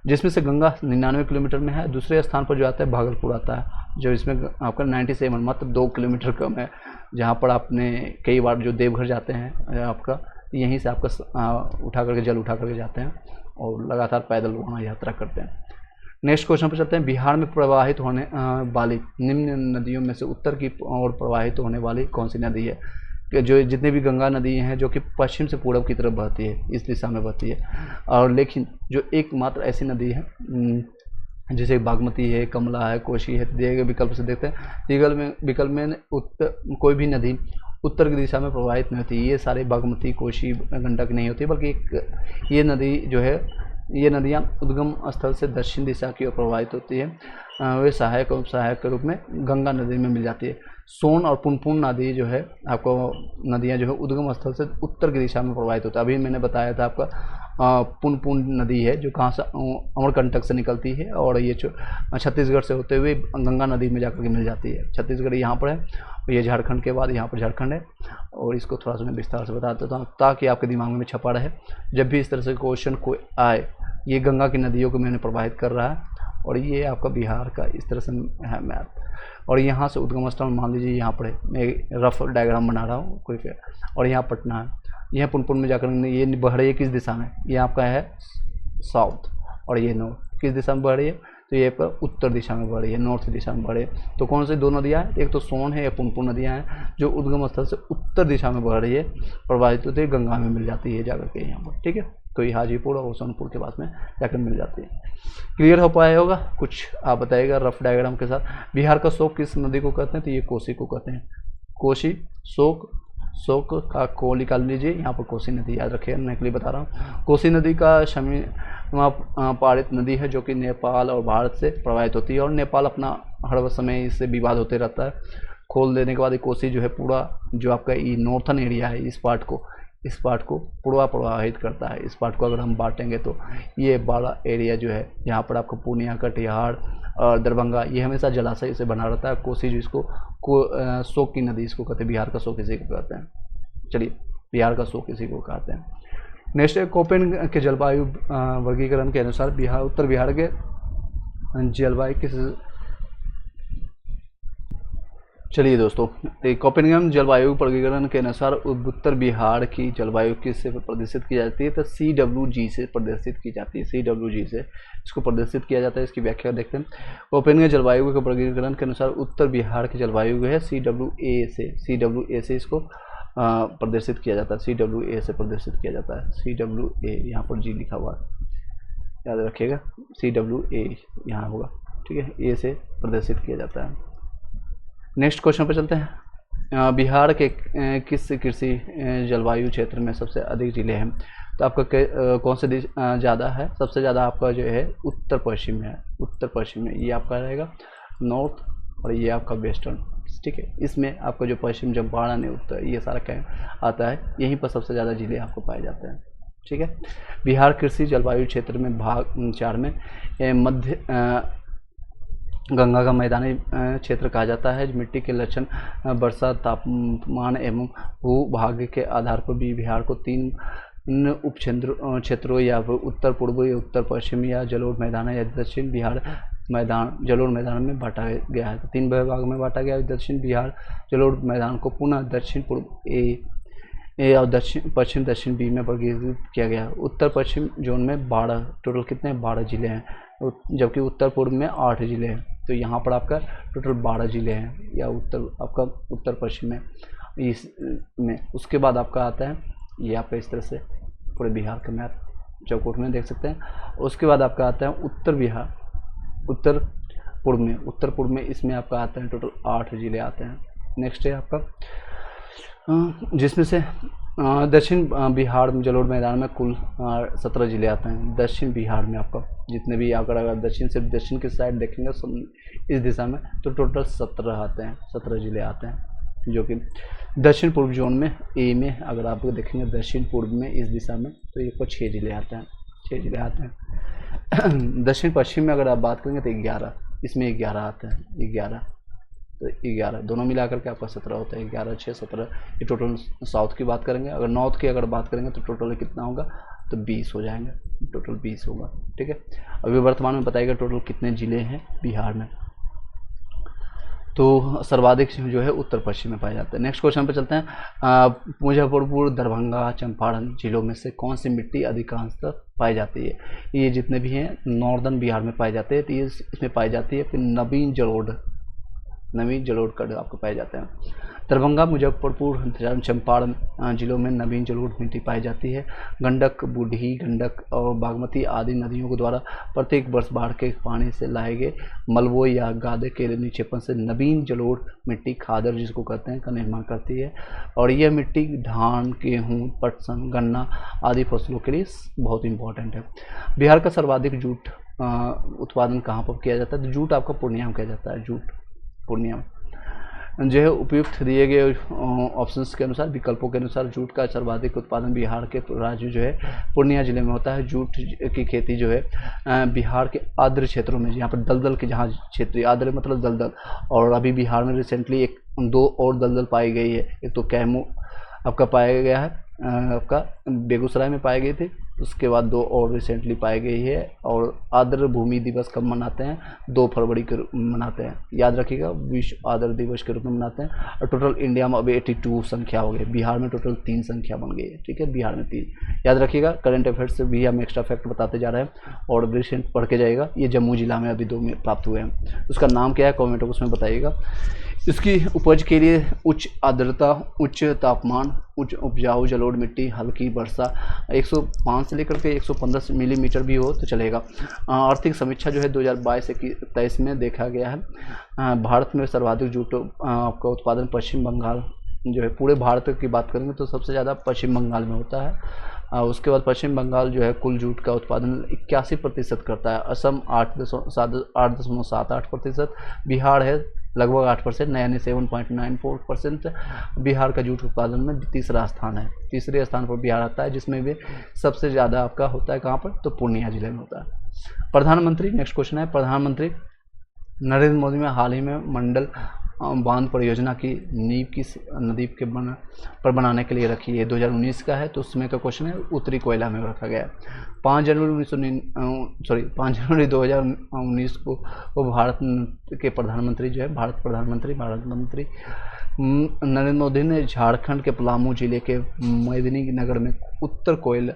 जिसमें से गंगा 99 किलोमीटर में है। दूसरे स्थान पर जो आता है भागलपुर आता है, जो इसमें आपका 97 मतलब 2 किलोमीटर कम है, जहाँ पर आपने कई बार जो देवघर जाते हैं आपका, यहीं से आपका उठा करके जल उठा करके जाते हैं और लगातार पैदल वहाँ यात्रा करते हैं। नेक्स्ट क्वेश्चन पर चलते हैं। बिहार में प्रवाहित होने वाली निम्न नदियों में से उत्तर की ओर प्रवाहित होने वाली कौन सी नदी है? जो जितने भी गंगा नदी हैं जो कि पश्चिम से पूर्व की तरफ बहती है, इस दिशा में बहती है, और लेकिन जो एकमात्र ऐसी नदी है जैसे बागमती है, कमला है, कोसी है, दिए गए विकल्प से देखते हैं। विकल्प में कोई भी नदी उत्तर की दिशा में प्रवाहित नहीं होती। ये सारे बागमती, कोसी, गंडक नहीं होती, बल्कि एक ये नदी जो है, ये नदियाँ उद्गम स्थल से दक्षिण दिशा की ओर प्रवाहित होती है। वे सहायक और सहायक के रूप में गंगा नदी में मिल जाती है। सोन और पुनपुन नदी जो है आपको, नदियाँ जो है उद्गम स्थल से उत्तर की दिशा में प्रवाहित होता है। अभी मैंने बताया था आपका पुनपुन नदी है जो कहाँ से, अमरकंटक से निकलती है और ये छत्तीसगढ़ से होते हुए गंगा नदी में जाकर के मिल जाती है। छत्तीसगढ़ यहाँ पर है, ये झारखंड के बाद यहाँ पर झारखंड है। और इसको थोड़ा सा मैं विस्तार से बता देता हूँ ताकि आपके दिमाग में छपा रहे, जब भी इस तरह से क्वेश्चन कोई आए। ये गंगा की नदियों को मैंने प्रवाहित कर रहा है और ये आपका बिहार का इस तरह से है मैप। और यहाँ से उद्गम स्थल मान लीजिए यहाँ पर है, मैं रफ डायग्राम बना रहा हूँ कोई, और यहाँ पटना है। यह पुनपुन में जाकर ये बह रही है किस दिशा में? ये आपका है साउथ और ये नॉर्थ। किस दिशा में बह रही है? तो ये पर उत्तर दिशा में बह रही है, नॉर्थ दिशा में बह रही है। तो कौन सी दो नदियाँ हैं? एक तो सोन है या पुनपुन नदियाँ हैं जो उद्गम स्थल से उत्तर दिशा में बह रही है, प्रवाहित होती है, गंगा में मिल जाती है जाकर के यहाँ पर। ठीक है, तो ये हाजीपुर और सोनपुर के पास में जाकर मिल जाती है। क्लियर हो पाया होगा? कुछ आप बताइएगा रफ डायग्राम के साथ। बिहार का शोक किस नदी को कहते हैं? तो ये कोसी को कहते हैं। कोसी, शोक, शोक का को निकाल लीजिए, यहाँ पर कोसी नदी याद रखिए, मैं के लिए बता रहा हूँ। कोसी नदी का शमी पारित नदी है जो कि नेपाल और भारत से प्रवाहित होती है और नेपाल अपना हर समय इससे विवाद होते रहता है। खोल देने के बाद कोसी जो है पूरा जो आपका ये नॉर्थन एरिया है, इस पार्ट को पूर्वा प्रवाहित करता है। इस पार्ट को अगर हम बांटेंगे तो ये बड़ा एरिया जो है यहाँ पर आपको पूर्णिया, कटिहार और दरभंगा, ये हमेशा जलाशय से बना रहता है। कोसी जो इसको शोक की नदी इसको कहते हैं, बिहार का शोक इसी को कहते हैं। चलिए, बिहार का शोक इसी को कहते हैं। नेक्स्ट, कोपेन के जलवायु वर्गीकरण के अनुसार उत्तर बिहार के जलवायु किस, चलिए दोस्तों, कोपेनहेगन जलवायु वर्गीकरण के अनुसार उत्तर बिहार की जलवायु किससे प्रदर्शित की जाती है, तो CWG से प्रदर्शित की जाती है। CWG से इसको प्रदर्शित किया जाता है। इसकी व्याख्या देखते हैं। कोपेनहेगन जलवायु के वर्गीकरण के अनुसार उत्तर बिहार की जलवायु है CWA से इसको प्रदर्शित किया जाता है। CWA से प्रदर्शित किया जाता है। CWA यहाँ पर जी लिखा हुआ है, याद रखिएगा। CWA यहाँ होगा, ठीक है। ए से प्रदर्शित किया जाता है। नेक्स्ट क्वेश्चन पर चलते हैं। बिहार के किस कृषि जलवायु क्षेत्र में सबसे अधिक जिले हैं, तो आपका कौन से ज़्यादा है, सबसे ज़्यादा आपका जो है उत्तर पश्चिम है। उत्तर पश्चिम में ये आपका रहेगा नॉर्थ, और ये आपका वेस्टर्न, ठीक है। इसमें आपका जो पश्चिम चंपारण है, उत्तर, ये सारा क्या आता है, यहीं पर सबसे ज़्यादा जिले आपको पाए जाते हैं, ठीक है। बिहार कृषि जलवायु क्षेत्र में भाग 4 में मध्य गंगा का मैदानी क्षेत्र कहा जाता है। मिट्टी के लक्षण, वर्षा, तापमान एवं भूभाग के आधार पर भी बिहार को 3 उप क्षेत्रों या उत्तर पूर्व या उत्तर पश्चिम या जलोढ़ मैदान या दक्षिण बिहार मैदान, जलोढ़ मैदान में बांटा गया है। 3 भाग में बांटा गया है। दक्षिण बिहार जलोढ़ मैदान को पुनः दक्षिण पूर्व ए और पश्चिम दक्षिण बी में वर्गीकृत किया गया है। उत्तर पश्चिम जोन में 12, टोटल कितने 12 जिले हैं, जबकि उत्तर पूर्व में 8 जिले हैं। तो यहाँ पर आपका टोटल 12 जिले हैं, या आपका उत्तर पश्चिम में इस में। उसके बाद आपका आता है, ये आपका इस तरह से पूरे बिहार का मैप चौकोट में देख सकते हैं। उसके बाद आपका आता है उत्तर बिहार, उत्तर पूर्व में इसमें आपका आता है टोटल 8 जिले आते हैं। नेक्स्ट है आपका जिसमें से दक्षिण बिहार में जलोढ़ मैदान में कुल 17 जिले आते हैं। दक्षिण बिहार में आपका जितने भी अगर दक्षिण से दक्षिण की साइड देखेंगे इस दिशा में, तो टोटल 17 आते हैं, 17 जिले आते हैं। जो कि दक्षिण पूर्व जोन में ए में अगर आप देखेंगे दक्षिण पूर्व में इस दिशा में, तो ये पर 6 जिले आते हैं, 6 जिले आते हैं। दक्षिण पश्चिम में अगर आप बात करेंगे तो 11, इसमें 11 आते हैं, 11, तो 11 दोनों मिलाकर के आपका 17 होता है। 11, 6, 17 ये टोटल साउथ की बात करेंगे। अगर नॉर्थ की अगर बात करेंगे तो टोटल कितना होगा, तो 20 हो जाएंगे, टोटल 20 होगा, ठीक है। अभी वर्तमान में बताइएगा टोटल कितने जिले हैं बिहार में, तो सर्वाधिक जो है उत्तर पश्चिम में पाए जाते हैं। नेक्स्ट क्वेश्चन पे चलते हैं। मुजफ्फरपुर, दरभंगा, चंपारण जिलों में से कौन सी मिट्टी अधिकांशतः पाई जाती है? ये जितने भी हैं नॉर्दर्न बिहार में पाए जाते हैं। तो ये इसमें पाई जाती है फिर नवीन जलोढ़ कड़ आपको पाए जाते हैं। दरभंगा, मुजफ्फरपुर, चंपारण जिलों में नवीन जलोढ़ मिट्टी पाई जाती है। गंडक, बूढ़ी गंडक और बागमती आदि नदियों के द्वारा प्रत्येक वर्ष बाढ़ के पानी से लाए गए मलबों या गादे के निक्षेपण से नवीन जलोढ़ मिट्टी खादर जिसको कहते हैं का निर्माण करती है। और यह मिट्टी धान, गेहूँ, पटसन, गन्ना आदि फसलों के लिए बहुत इंपॉर्टेंट है। बिहार का सर्वाधिक जूट उत्पादन कहाँ पर किया जाता है? तो जूट आपका पूर्णिया में किया जाता है। जूट पूर्णिया में जो है उपयुक्त दिए गए ऑप्शंस के अनुसार, विकल्पों के अनुसार जूट का सर्वाधिक उत्पादन बिहार के राज्य जो है पूर्णिया जिले में होता है। जूट की खेती जो है बिहार के आर्द्र क्षेत्रों में, यहाँ पर दलदल के जहाँ क्षेत्रीय, आर्द्र मतलब दलदल, और अभी बिहार में रिसेंटली 2 और दलदल पाई गई है। एक तो कैमू आपका पाया गया है, आपका बेगूसराय में पाई गई थी, उसके बाद 2 और रिसेंटली पाई गई है। और आर्द्र भूमि दिवस कब मनाते हैं? 2 फरवरी के रूप में मनाते हैं, याद रखिएगा, विश्व आर्द्र दिवस के रूप में मनाते हैं। और टोटल इंडिया में अब 82 संख्या हो गई, बिहार में टोटल 3 संख्या बन गई है, ठीक है, बिहार में 3, याद रखिएगा। करंट अफेयर्स से भी हम एक्स्ट्रा फैक्ट बताते जा रहे हैं और रिसेंट पढ़ के जाइएगा। ये जम्मू जिला में अभी 2 में प्राप्त हुए हैं। उसका नाम क्या है कॉमेंट बॉक्स में बताइएगा। इसकी उपज के लिए उच्च आर्द्रता, उच्च तापमान, उच्च उपजाऊ जलोढ़ मिट्टी, हल्की वर्षा, 105 से लेकर के 115 मिलीमीटर भी हो तो चलेगा। आर्थिक समीक्षा जो है 2022 से 23 में देखा गया है। भारत में सर्वाधिक जूट आपका उत्पादन पश्चिम बंगाल जो है, पूरे भारत की बात करेंगे तो सबसे ज़्यादा पश्चिम बंगाल में होता है। उसके बाद पश्चिम बंगाल जो है कुल जूट का उत्पादन 81% करता है। असम 8.78%, बिहार है लगभग 8%, यानी 7.94%। बिहार का जूट उत्पादन में तीसरा स्थान है, तीसरे स्थान पर बिहार आता है, जिसमें भी सबसे ज़्यादा आपका होता है कहाँ पर? तो पूर्णिया जिले में होता है। प्रधानमंत्री, नेक्स्ट क्वेश्चन है, प्रधानमंत्री नरेंद्र मोदी में हाल ही में मंडल बांध परियोजना की नींव किस नदी के पर बनाने के लिए रखी है? 2019 का है, तो उसमें का क्वेश्चन है उत्तरी कोयला में रखा गया है। 5 जनवरी 2019 को वो भारत के प्रधानमंत्री जो है भारत प्रधानमंत्री नरेंद्र मोदी ने झारखंड के पलामू जिले के मेदिनीनगर में उत्तर कोयल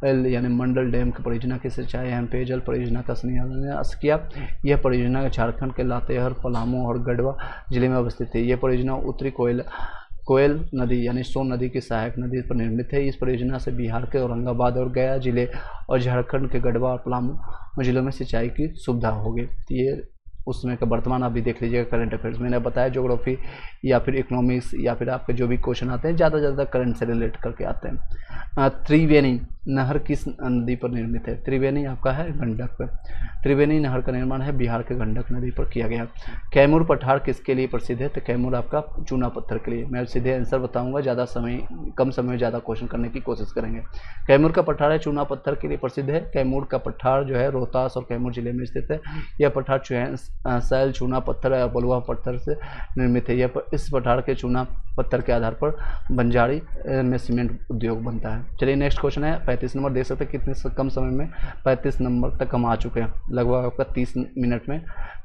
यानी मंडल डैम की परियोजना की सिंचाई एवं पेयजल परियोजना का शिलान्यास किया। यह परियोजना झारखंड के लातेहार, पलामू और गढ़वा जिले में अवस्थित है। यह परियोजना उत्तरी कोयल नदी यानी सोन नदी की सहायक नदी पर निर्मित है। इस परियोजना से बिहार के औरंगाबाद और गया जिले और झारखंड के गढ़वा और पलामू जिलों में सिंचाई की सुविधा होगी। ये उसमें का वर्तमान आप भी देख लीजिएगा। करंट अफेयर्स मैंने बताया, ज्योग्राफी या फिर इकोनॉमिक्स या फिर आपके जो भी क्वेश्चन आते हैं ज़्यादा से ज़्यादा करंट से रिलेट करके आते हैं। त्रिवेणी नहर किस नदी पर निर्मित है? त्रिवेणी आपका है गंडक पर। त्रिवेणी नहर का निर्माण है बिहार के गंडक नदी पर किया गया। कैमूर पठार किसके लिए प्रसिद्ध है? तो कैमूर आपका चूना पत्थर के लिए। मैं सीधे आंसर बताऊंगा, ज़्यादा समय कम समय में ज़्यादा क्वेश्चन करने की कोशिश करेंगे। कैमूर का पठार है चूना पत्थर के लिए प्रसिद्ध है। कैमूर का पठार जो है रोहतास और कैमूर जिले में स्थित है। यह पठार सैल, चूना पत्थर या बलुआ पत्थर से निर्मित है। इस पठार के चूना पत्थर के आधार पर बंजारी में सीमेंट उद्योग बनता है। चलिए नेक्स्ट क्वेश्चन है 35 नंबर। देख सकते हैं कितने कम समय में 35 नंबर तक हम आ चुके हैं, लगभग आपका 30 मिनट में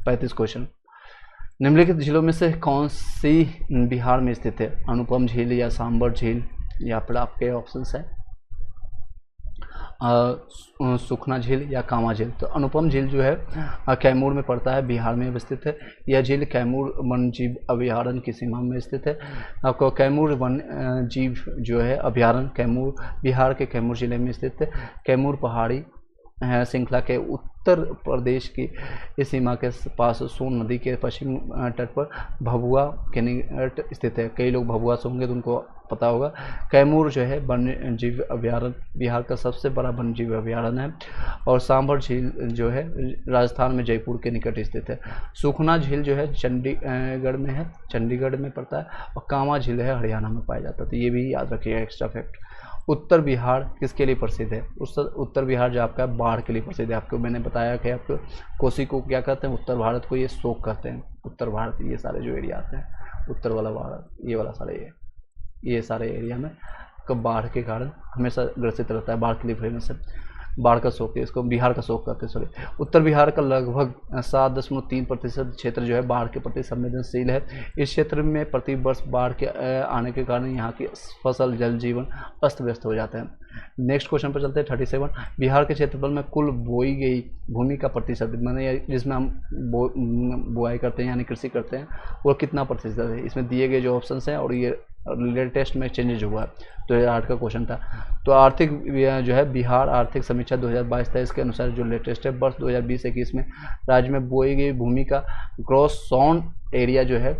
35 क्वेश्चन। निम्नलिखित झीलों में से कौन सी बिहार में स्थित है? अनुपम झील या सांबर झील या फिर आपके ऑप्शंस है सुखना झील या कामा झील। तो अनुपम झील जो है कैमूर में पड़ता है, बिहार में स्थित है। यह झील कैमूर वन जीव अभयारण्य की सीमा में स्थित है। आपको कैमूर वन जीव जो है अभयारण्य कैमूर बिहार के कैमूर जिले में स्थित है। कैमूर पहाड़ी श्रृंखला के उत्तर प्रदेश की इस सीमा के पास सोन नदी के पश्चिम तट पर भभुआ के निकट स्थित है। कई लोग भभुआ से होंगे तो उनको पता होगा। कैमूर जो है वन्य जीव अभयारण्य बिहार का सबसे बड़ा वन्य जीव अभयारण्य है। और सांभर झील जो है राजस्थान में जयपुर के निकट स्थित है। सुखना झील जो है चंडीगढ़ में है, चंडीगढ़ में पड़ता है। और कामा झील है हरियाणा में पाया जाता है। तो ये भी याद रखिएगा एक्स्ट्रा फैक्ट। उत्तर बिहार किसके लिए प्रसिद्ध है? उत्तर बिहार जो आपका बाढ़ के लिए प्रसिद्ध है। आपको मैंने बताया कि आपको कोसी को क्या कहते हैं, उत्तर भारत को ये शोक कहते हैं। उत्तर भारत ये सारे जो एरिया आते हैं उत्तर वाला भारत, ये वाला सारे ये सारे एरिया में कब बाढ़ के कारण हमेशा ग्रसित रहता है। बाढ़ के लिए फेमस है, बाढ़ का शोक है, इसको बिहार का शोक कहते हैं। सॉरी, उत्तर बिहार का लगभग 7.3% क्षेत्र जो है बाढ़ के प्रति संवेदनशील है। इस क्षेत्र में प्रति वर्ष बाढ़ के आने के कारण यहाँ की फसल जल जीवन अस्त व्यस्त हो जाता है। नेक्स्ट क्वेश्चन पर चलते हैं 37। बिहार के क्षेत्रफल में कुल बोई गई भूमि का प्रतिशत, मैंने जिसमें हम बुआई करते हैं यानी कृषि करते हैं, वो कितना प्रतिशत है? इसमें दिए गए जो ऑप्शन हैं और ये लेटेस्ट में चेंजेज हुआ है, 2008 का क्वेश्चन था। तो आर्थिक जो है बिहार आर्थिक समीक्षा 2022-23 के अनुसार जो लेटेस्ट है वर्ष 2020-21 में राज्य में बोई गई भूमि का ग्रॉस सॉन एरिया जो है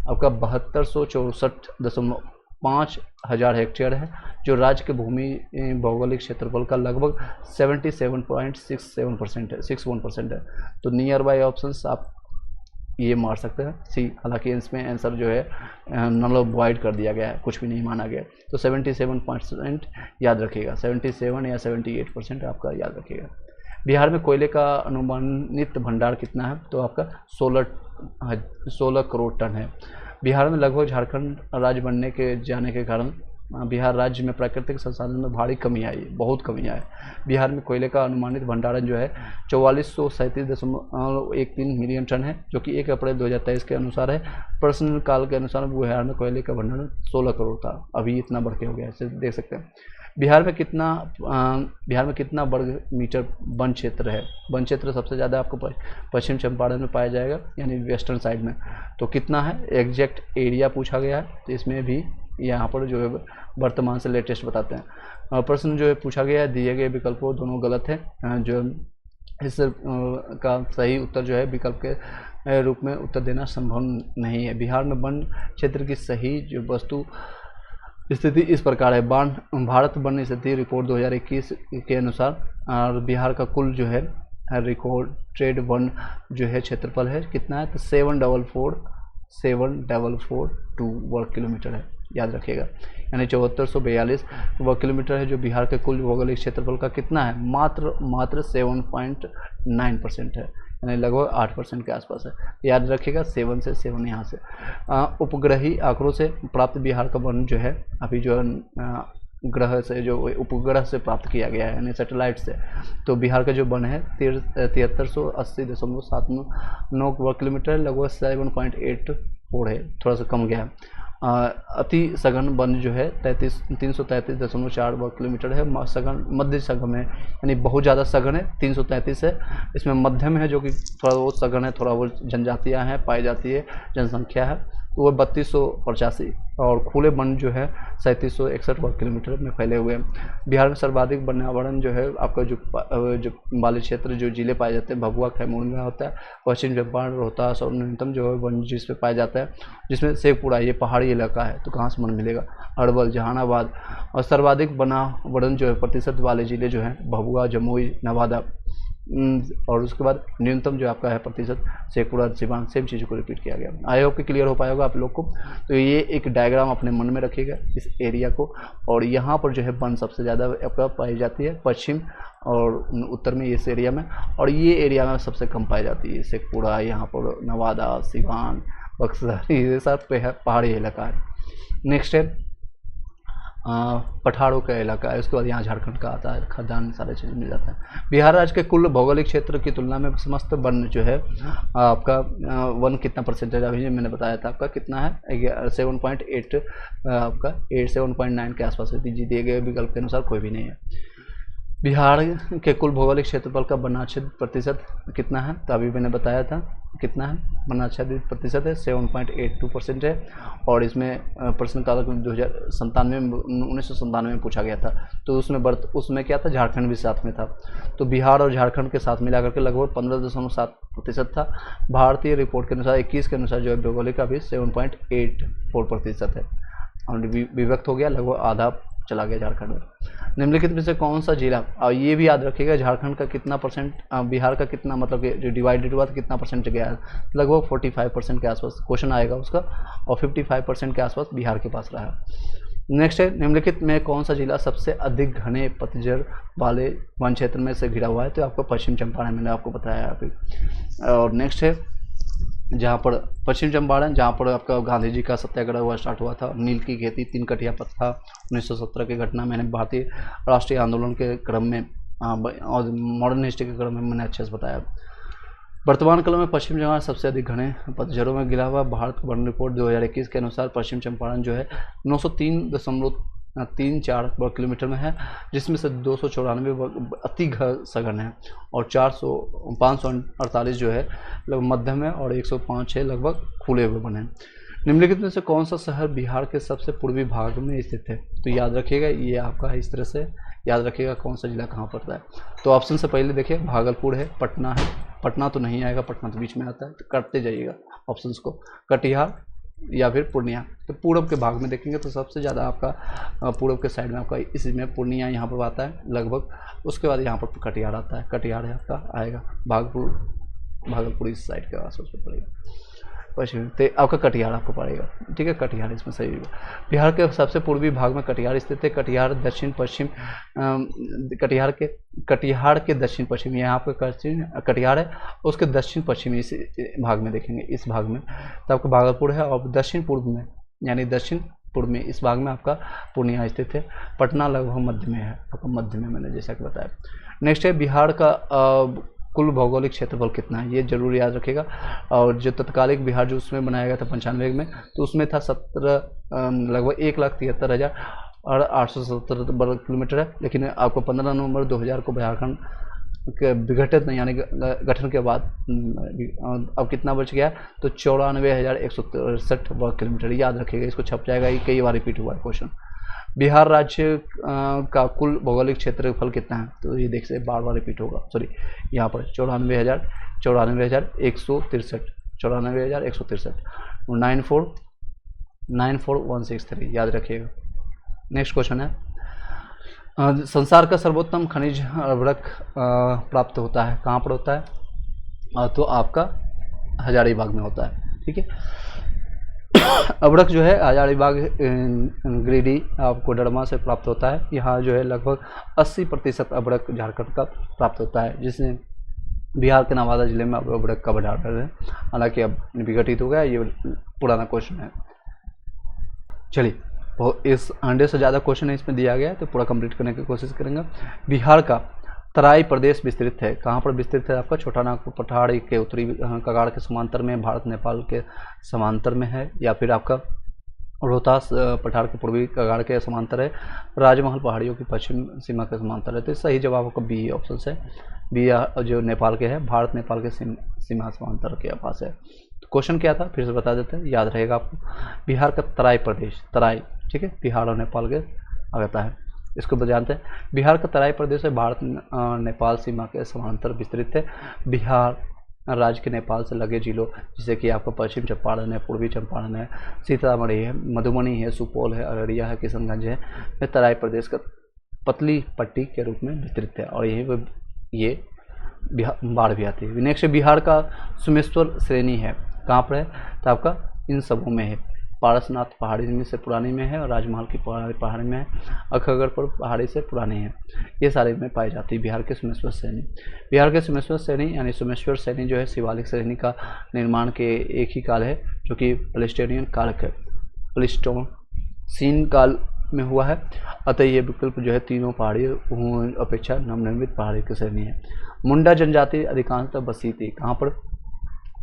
आपका 7264.5 हजार हेक्टेयर है, जो राज्य के भूमि भौगोलिक क्षेत्रफल का लगभग 77.61% है। तो नियर बाय ऑप्शंस आप ये मार सकते हैं सी। हालांकि इसमें आंसर जो है नल अवॉइड कर दिया गया है, कुछ भी नहीं माना गया। तो 77% याद रखिएगा, 77 या 78% आपका याद रखिएगा। बिहार में कोयले का अनुमानित भंडार कितना है? तो आपका 16 करोड़ टन है। बिहार में लगभग झारखंड राज्य बनने के जाने के कारण बिहार राज्य में प्राकृतिक संसाधन में भारी कमी आई, बहुत कमी आई। बिहार में कोयले का अनुमानित भंडारण जो है 4437.13 मिलियन टन है, जो कि 1 अप्रैल 2023 के अनुसार है। प्रश्न काल के अनुसार बिहार में कोयले का भंडारण 16 करोड़ था, अभी इतना बढ़ के हो गया है, देख सकते हैं। बिहार में कितना वर्ग मीटर वन क्षेत्र है? वन क्षेत्र सबसे ज़्यादा आपको पश्चिम चंपारण में पाया जाएगा, यानी वेस्टर्न साइड में। तो कितना है एग्जैक्ट एरिया पूछा गया है, तो इसमें भी यहाँ पर जो है वर्तमान से लेटेस्ट बताते हैं। प्रश्न जो है पूछा गया है, दिए गए विकल्पों दोनों गलत है। जो इस का सही उत्तर जो है विकल्प के रूप में उत्तर देना संभव नहीं है। बिहार में वन क्षेत्र की सही जो वस्तु स्थिति इस प्रकार है। भारत वन स्थिति रिपोर्ट 2021 के अनुसार और बिहार का कुल जो है रिकॉर्डेड वन जो है क्षेत्रफल है कितना है? तो 7442 वर्ग किलोमीटर है, याद रखिएगा। यानी 7442 वर्ग किलोमीटर है, जो बिहार के कुल भौगोलिक क्षेत्रफल का कितना है? मात्र 7.9% है। यानी लगभग 8% के आसपास है। याद रखिएगा 7 से 7 यहाँ से। उपग्रही आंकड़ों से प्राप्त बिहार का वन जो है अभी जो ग्रह से जो उपग्रह से प्राप्त किया गया है यानी सैटेलाइट से, तो बिहार का जो वन है 7380.79 वर्ग किलोमीटर, लगभग 7.84 है, थोड़ा सा कम गया है। अति सघन वन जो है 333.4 वर्ग किलोमीटर है। सघन मध्य सघन है यानी बहुत ज़्यादा सघन है 333 है। इसमें मध्यम है जो कि थोड़ा बहुत सघन है, थोड़ा बहुत जनजातियाँ हैं पाई जाती है, जनसंख्या है, तो वो 3285। और खुले वन जो है 3761 वर्ग किलोमीटर में फैले हुए हैं। बिहार में सर्वाधिक वन्यावरण जो है आपका जो बाली क्षेत्र जो जिले पाए जाते हैं भभुआ कैमूर में होता है, पश्चिम चंपारण रोहतास और न्यूनतम जो है वन जिस पे पाया जाता है, जिसमें शेखपुरा ये पहाड़ी इलाका है तो कहाँ से वन मिलेगा, अरवल जहानाबाद। और सर्वाधिक वनावरण जो है प्रतिशत वाले जिले जो हैं भभुआ जमुई नवादा, और उसके बाद न्यूनतम जो आपका है प्रतिशत शेखपुरा सिवान। सेम चीज़ को रिपीट किया गया। आई होप कि क्लियर हो पाएगा आप लोग को। तो ये एक डायग्राम अपने मन में रखिएगा इस एरिया को। और यहाँ पर जो है वन सबसे ज़्यादा आपका पाई जाती है पश्चिम और उत्तर में इस एरिया में, और ये एरिया में सबसे कम पाई जाती है शेखपुरा, यहाँ पर नवादा सिवान बक्सर, ये सब पे है पहाड़ी इलाका है। नेक्स्ट है पठारों का इलाका है। उसके बाद यहाँ झारखंड का आता है, खदान सारे चीज़ मिल जाता है। बिहार राज्य के कुल भौगोलिक क्षेत्र की तुलना में समस्त वन जो है आपका वन कितना परसेंटेज अभी मैंने बताया था आपका कितना है 7.8 आपका 7.9 के आसपास है। दिए गए विकल्प के अनुसार कोई भी नहीं है। बिहार के कुल भौगोलिक क्षेत्रफल का वनाच्छेद प्रतिशत कितना है, तो अभी मैंने बताया था कितना है वनाच्छेदित प्रतिशत है 7.82% है। और इसमें प्रश्न काल 1997 में पूछा गया था, तो उसमें क्या था, झारखंड भी साथ में था, तो बिहार और झारखंड के साथ मिलाकर के लगभग 15.7% था। भारतीय रिपोर्ट के अनुसार 21 के अनुसार जो है भौगोलिक का भी 7.84% है, और विभक्त हो गया, लगभग आधा चला गया झारखंड में। निम्नलिखित में से कौन सा जिला, और ये भी याद रखिएगा झारखंड का कितना परसेंट, बिहार का कितना, मतलब कि जो डिवाइडेड हुआ तो कितना परसेंट गया है, लगभग 45% के आसपास क्वेश्चन आएगा उसका, और 55% के आसपास बिहार के पास रहा है। नेक्स्ट है निम्नलिखित में कौन सा जिला सबसे अधिक घने पतझड़ वाले वन क्षेत्र में से घिरा हुआ है, तो आपको पश्चिम चंपारण मैंने आपको बताया अभी। और नेक्स्ट है जहाँ पर पश्चिम चंपारण, जहाँ पर आपका गांधी जी का सत्याग्रह हुआ स्टार्ट हुआ था, नील की खेती 3 कटिया पत्था 1917 की घटना मैंने भारतीय राष्ट्रीय आंदोलन के क्रम में और मॉडर्न हिस्ट्री के क्रम में मैंने अच्छे से बताया। वर्तमान काल में पश्चिम चंपारण सबसे अधिक घने पतझड़ों में घिरा हुआ। भारत वन रिपोर्ट 2021 के अनुसार पश्चिम चंपारण जो है 903.34 वर्ग किलोमीटर में है, जिसमें से 294 अति सघन है और 548 जो है लगभग मध्यम है और 105 है लगभग खुले हुए वन है। निम्नलिखित में से कौन सा शहर बिहार के सबसे पूर्वी भाग में स्थित है, तो याद रखिएगा ये आपका इस तरह से याद रखिएगा कौन सा जिला कहाँ पड़ता है। तो ऑप्शन से पहले देखिए भागलपुर है, पटना है, पटना तो नहीं आएगा, पटना तो बीच में आता है, तो करते जाइएगा ऑप्शंस को, कटिहार या फिर पूर्णिया। तो पूर्व के भाग में देखेंगे तो सबसे ज़्यादा आपका पूर्व के साइड में आपका इसमें पूर्णिया यहाँ पर आता है लगभग, उसके बाद यहाँ पर कटिहार आता है, कटिहार है आपका आएगा, भागलपुर इस साइड के आसपास में पड़ेगा पश्चिम, तो आपका कटिहार आपको पड़ेगा, ठीक है, कटिहार इसमें सही होगा। बिहार के सबसे पूर्वी भाग में कटिहार स्थित है। कटिहार दक्षिण पश्चिम, कटिहार के दक्षिण पश्चिम, यहाँ पे कटिहार है, उसके दक्षिण पश्चिमी इस भाग में देखेंगे, इस भाग में तो आपका भागलपुर है, और दक्षिण पूर्व में यानी दक्षिण पूर्व में इस भाग में आपका पूर्णिया स्थित है। पटना लगभग मध्य में है, आपका मध्य में मैंने जैसा कि बताया। नेक्स्ट है बिहार का कुल भौगोलिक क्षेत्रफल कितना है, ये जरूर याद रखेगा। और जो तत्कालिक बिहार जो उसमें बनाया गया था 95 में, तो उसमें था लगभग 1,73,870 वर्ग किलोमीटर है, लेकिन आपको 15 नवंबर 2000 को झारखंड के विघटित यानी गठन के बाद अब कितना बच गया, तो 94,163 वर्ग किलोमीटर। याद रखिएगा, इसको छप जाएगा, ये कई बार रिपीट हुआ है क्वेश्चन। बिहार राज्य का कुल भौगोलिक क्षेत्रफल कितना है, तो ये देख से बार बार रिपीट होगा, सॉरी यहाँ पर 94,163 94,163 याद रखिएगा। नेक्स्ट क्वेश्चन है संसार का सर्वोत्तम खनिज अभ्रक प्राप्त होता है, कहाँ पर होता है, तो आपका हजारीबाग में होता है, ठीक है। अभ्रक जो है हजारीबाग गिरिडीह आपको डरमा से प्राप्त होता है। यहाँ जो है लगभग 80% अभ्रक झारखंड का प्राप्त होता है, जिसमें बिहार के नवादा जिले में अब्रक का बॉर्डर है, हालांकि अब विघटित हो गया, ये पुराना क्वेश्चन है। चलिए, वो इस 100 से ज़्यादा क्वेश्चन है इसमें दिया गया है, तो पूरा कंप्लीट करने की कोशिश करेंगे। बिहार का तराई प्रदेश विस्तृत है, कहाँ पर विस्तृत है? आपका छोटा नागपुर पठार के उत्तरी कगाड़ के समांतर में, भारत नेपाल के समांतर में है, या फिर आपका रोहतास पठार के पूर्वी कगाड़ के समांतर है, राजमहल पहाड़ियों की पश्चिम सीमा के समांतर है। तो सही जवाब आपका बी ऑप्शन है, बी जो नेपाल के है, भारत नेपाल के सीमा समांतर के पास है। तो क्वेश्चन क्या था फिर से बता देते हैं, याद रहेगा आपको। बिहार का तराई प्रदेश, तराई ठीक है, बिहार और नेपाल के आता है, इसको जानते हैं। बिहार का तराई प्रदेश है, भारत नेपाल सीमा के समांतर विस्तृत है। बिहार राज्य के नेपाल से लगे जिलों जैसे कि आपका पश्चिम चंपारण है, पूर्वी चंपारण है, सीतामढ़ी है, मधुबनी है, सुपौल है, अररिया है, किशनगंज है, ये तराई प्रदेश का पतली पट्टी के रूप में विस्तृत है, और यही ये बाढ़ भी आती है। नेक्स्ट बिहार का सुमेश्वर श्रेणी है, कहाँ पर है? तो आपका इन सबों में है, पारसनाथ पहाड़ी में से पुरानी में है, और राजमहल की पहाड़ी में है, अखगड़पुर पहाड़ी से पुरानी है, ये सारे में पाई जाती है बिहार के सुमेश्वर श्रेणी। बिहार के सुमेश्वर श्रेणी यानी सुमेश्वर श्रेणी जो है शिवालिक श्रेणी का निर्माण के एक ही काल है, जो कि प्लेस्टोनियन काल के प्लीस्टोसीन काल में हुआ है। अतः ये विकल्प जो है तीनों पहाड़ी अपेक्षा नवनिर्मित पहाड़ी की श्रेणी है। मुंडा जनजाति अधिकांशतः बसी थी, कहाँ पर?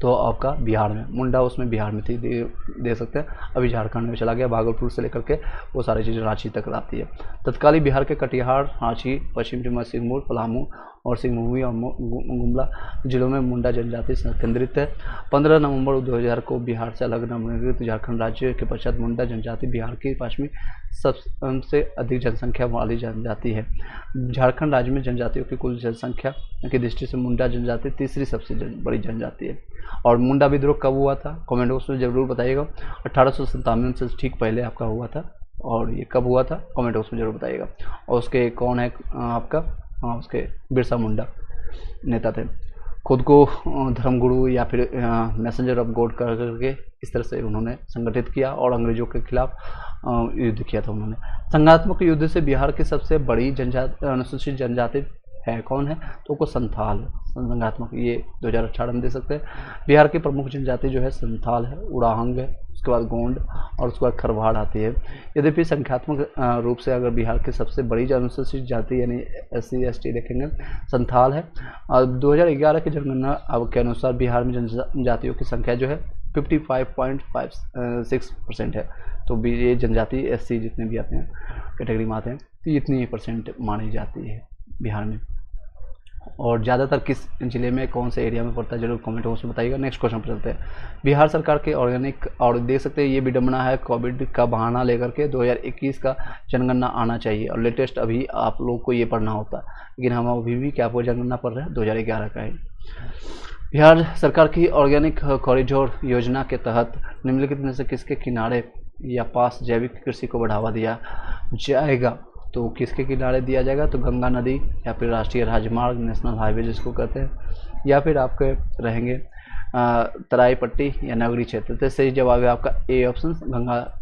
तो आपका बिहार में, मुंडा उसमें बिहार में थी, दे सकते हैं, अभी झारखंड में चला गया, भागलपुर से लेकर के वो सारी चीज़ें रांची तक आती है। तत्कालीन बिहार के कटिहार, रांची, पश्चिम चंपारण, सिरमौर, पलामू और सिंहभूमि और गुमला जिलों में मुंडा जनजाति केंद्रित है। 15 नवंबर 2000 को बिहार से अलग नवनिर्मित झारखंड राज्य के पश्चात मुंडा जनजाति बिहार की पांचवी सबसे अधिक जनसंख्या वाली जनजाति है। झारखंड राज्य में जनजातियों की कुल जनसंख्या की दृष्टि से मुंडा जनजाति तीसरी सबसे बड़ी जनजाति है। और मुंडा विद्रोह कब हुआ था? कमेंट बॉक्स में जरूर बताइएगा। 1897 से ठीक पहले आपका हुआ था, और ये कब हुआ था कमेंट बॉक्स में जरूर बताइएगा। और उसके कौन है आपका? उसके बिरसा मुंडा नेता थे, खुद को धर्मगुरु या फिर मैसेंजर ऑफ गॉड कर करके इस तरह से उन्होंने संगठित किया और अंग्रेजों के खिलाफ युद्ध किया था उन्होंने। संघात्मक युद्ध से बिहार की सबसे बड़ी अनुसूचित जनजाति है, कौन है? तो को संथाल संघात्मक, ये 2018 में दे सकते हैं। बिहार की प्रमुख जनजाति जो है संथाल है, उड़ाहंग है, उसके बाद गोंड और उसके बाद खरवाड़ आती है। यद्यपि संख्यात्मक रूप से अगर बिहार की सबसे बड़ी अनुसूचित जाति यानी SC ST देखेंगे संथाल है। और 2011 की जनगणना के अनुसार बिहार में जनजातियों की संख्या जो है 55.56% है। तो ये जनजाति SC जितने भी आते हैं कैटेगरी में आते हैं, तो इतनी % मानी जाती है बिहार में। और ज़्यादातर किस जिले में कौन से एरिया में पड़ता है जरूर कमेंट बॉक्स में बताइएगा। नेक्स्ट क्वेश्चन पर चलते हैं। बिहार सरकार के ऑर्गेनिक, और देख सकते हैं ये विडम्बना है, कोविड का बहाना लेकर के 2021 का जनगणना आना चाहिए, और लेटेस्ट अभी आप लोग को ये पढ़ना होता है, लेकिन हम अभी भी क्या आपको जनगणना पढ़ रहे हैं 2011 का है। बिहार सरकार की ऑर्गेनिक कॉरिडोर योजना के तहत निम्नलिखित में से किसके किनारे या पास जैविक कृषि को बढ़ावा दिया जाएगा? तो किसके किनारे दिया जाएगा? तो गंगा नदी, या फिर राष्ट्रीय राजमार्ग नेशनल हाईवे जिसको कहते हैं, या फिर आपके रहेंगे तराई पट्टी या नगरीय क्षेत्र। तो सही जवाब है आपका ए ऑप्शन, गंगा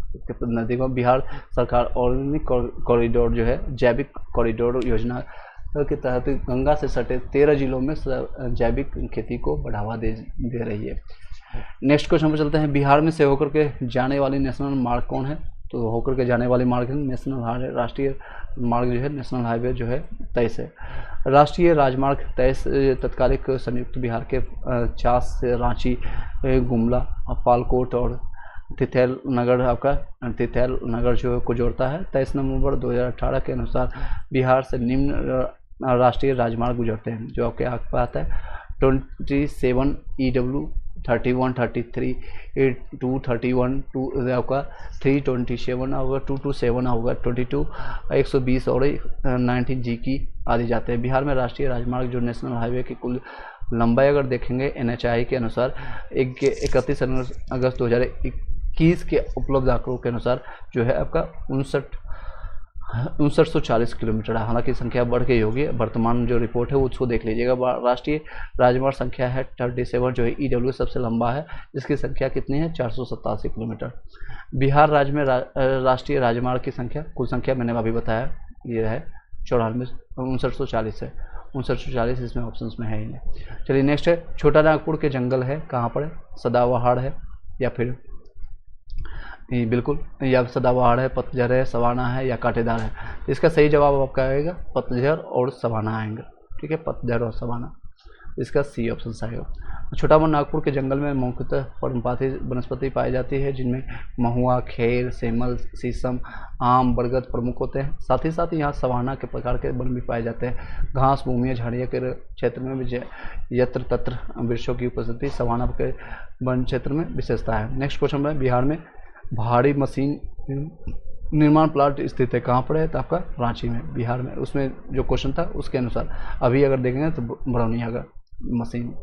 नदी को बिहार सरकार ऑर्गेनिक कॉरिडोर जो है जैविक कॉरिडोर योजना के तहत गंगा से सटे 13 जिलों में जैविक खेती को बढ़ावा दे रही है। नेक्स्ट क्वेश्चन पर चलते हैं। बिहार में से होकर के जाने वाली नेशनल मार्ग कौन है? तो होकर के जाने वाली मार्ग है नेशनल राष्ट्रीय मार्ग जो है नेशनल हाईवे जो है 23 है। राष्ट्रीय राजमार्ग 23 तत्कालिक संयुक्त बिहार के 50 से रांची, गुमला, पालकोट और तिथैल नगर, आपका तिथैल नगर जो को जोड़ता है। 23 नवंबर 2018 के अनुसार बिहार से निम्न राष्ट्रीय राजमार्ग गुजरते हैं, जो आपके आगे पर आता है 27 EW 31 33 231 2 आपका 327 होगा, 227 होगा, 22 120 और 19 G की आदि जाते हैं। बिहार में राष्ट्रीय राजमार्ग जो नेशनल हाईवे की कुल लंबाई अगर देखेंगे NHAI के अनुसार 31 अगस्त 2021 के उपलब्ध आंकड़ों के अनुसार जो है आपका 5940 किलोमीटर है। हालांकि संख्या बढ़ गई होगी, वर्तमान जो रिपोर्ट है उसको देख लीजिएगा। राष्ट्रीय राजमार्ग संख्या है 37 जो है EW सबसे लंबा है, जिसकी संख्या कितनी है 487 किलोमीटर। बिहार राज्य में राष्ट्रीय राजमार्ग की संख्या कुल संख्या मैंने अभी बताया ये है 5940 है। 5940 इसमें ऑप्शन में है ही नहीं। चलिए नेक्स्ट है, छोटा नागपुर के जंगल है कहाँ पर है? सदाबहार है या फिर बिल्कुल या सदाबहार है, पतझर है, सवाना है या कांटेदार है? तो इसका सही जवाब आपका आएगा पतझर और सवाना आएंगे। ठीक है, पतझर और सवाना, इसका सी ऑप्शन आएगा। छोटा नागपुर के जंगल में मुख्यतः पर्णपाती वनस्पति पाई जाती है, जिनमें महुआ, खेर, सेमल, शीशम, आम, बरगद प्रमुख होते हैं। साथ ही साथ यहाँ सवाना के प्रकार के वन भी पाए जाते हैं। घास भूमियाँ झाड़ियों के क्षेत्र में भी यत्र तत्र वृक्षों की उपस्थिति सवाना के वन क्षेत्र में विशेषता है। नेक्स्ट क्वेश्चन है, बिहार में भारी मशीन निर्माण प्लांट स्थित है कहाँ पर है? तो आपका रांची में, बिहार में। उसमें जो क्वेश्चन था उसके अनुसार अभी अगर देखेंगे तो बरौनी आएगा। मशीन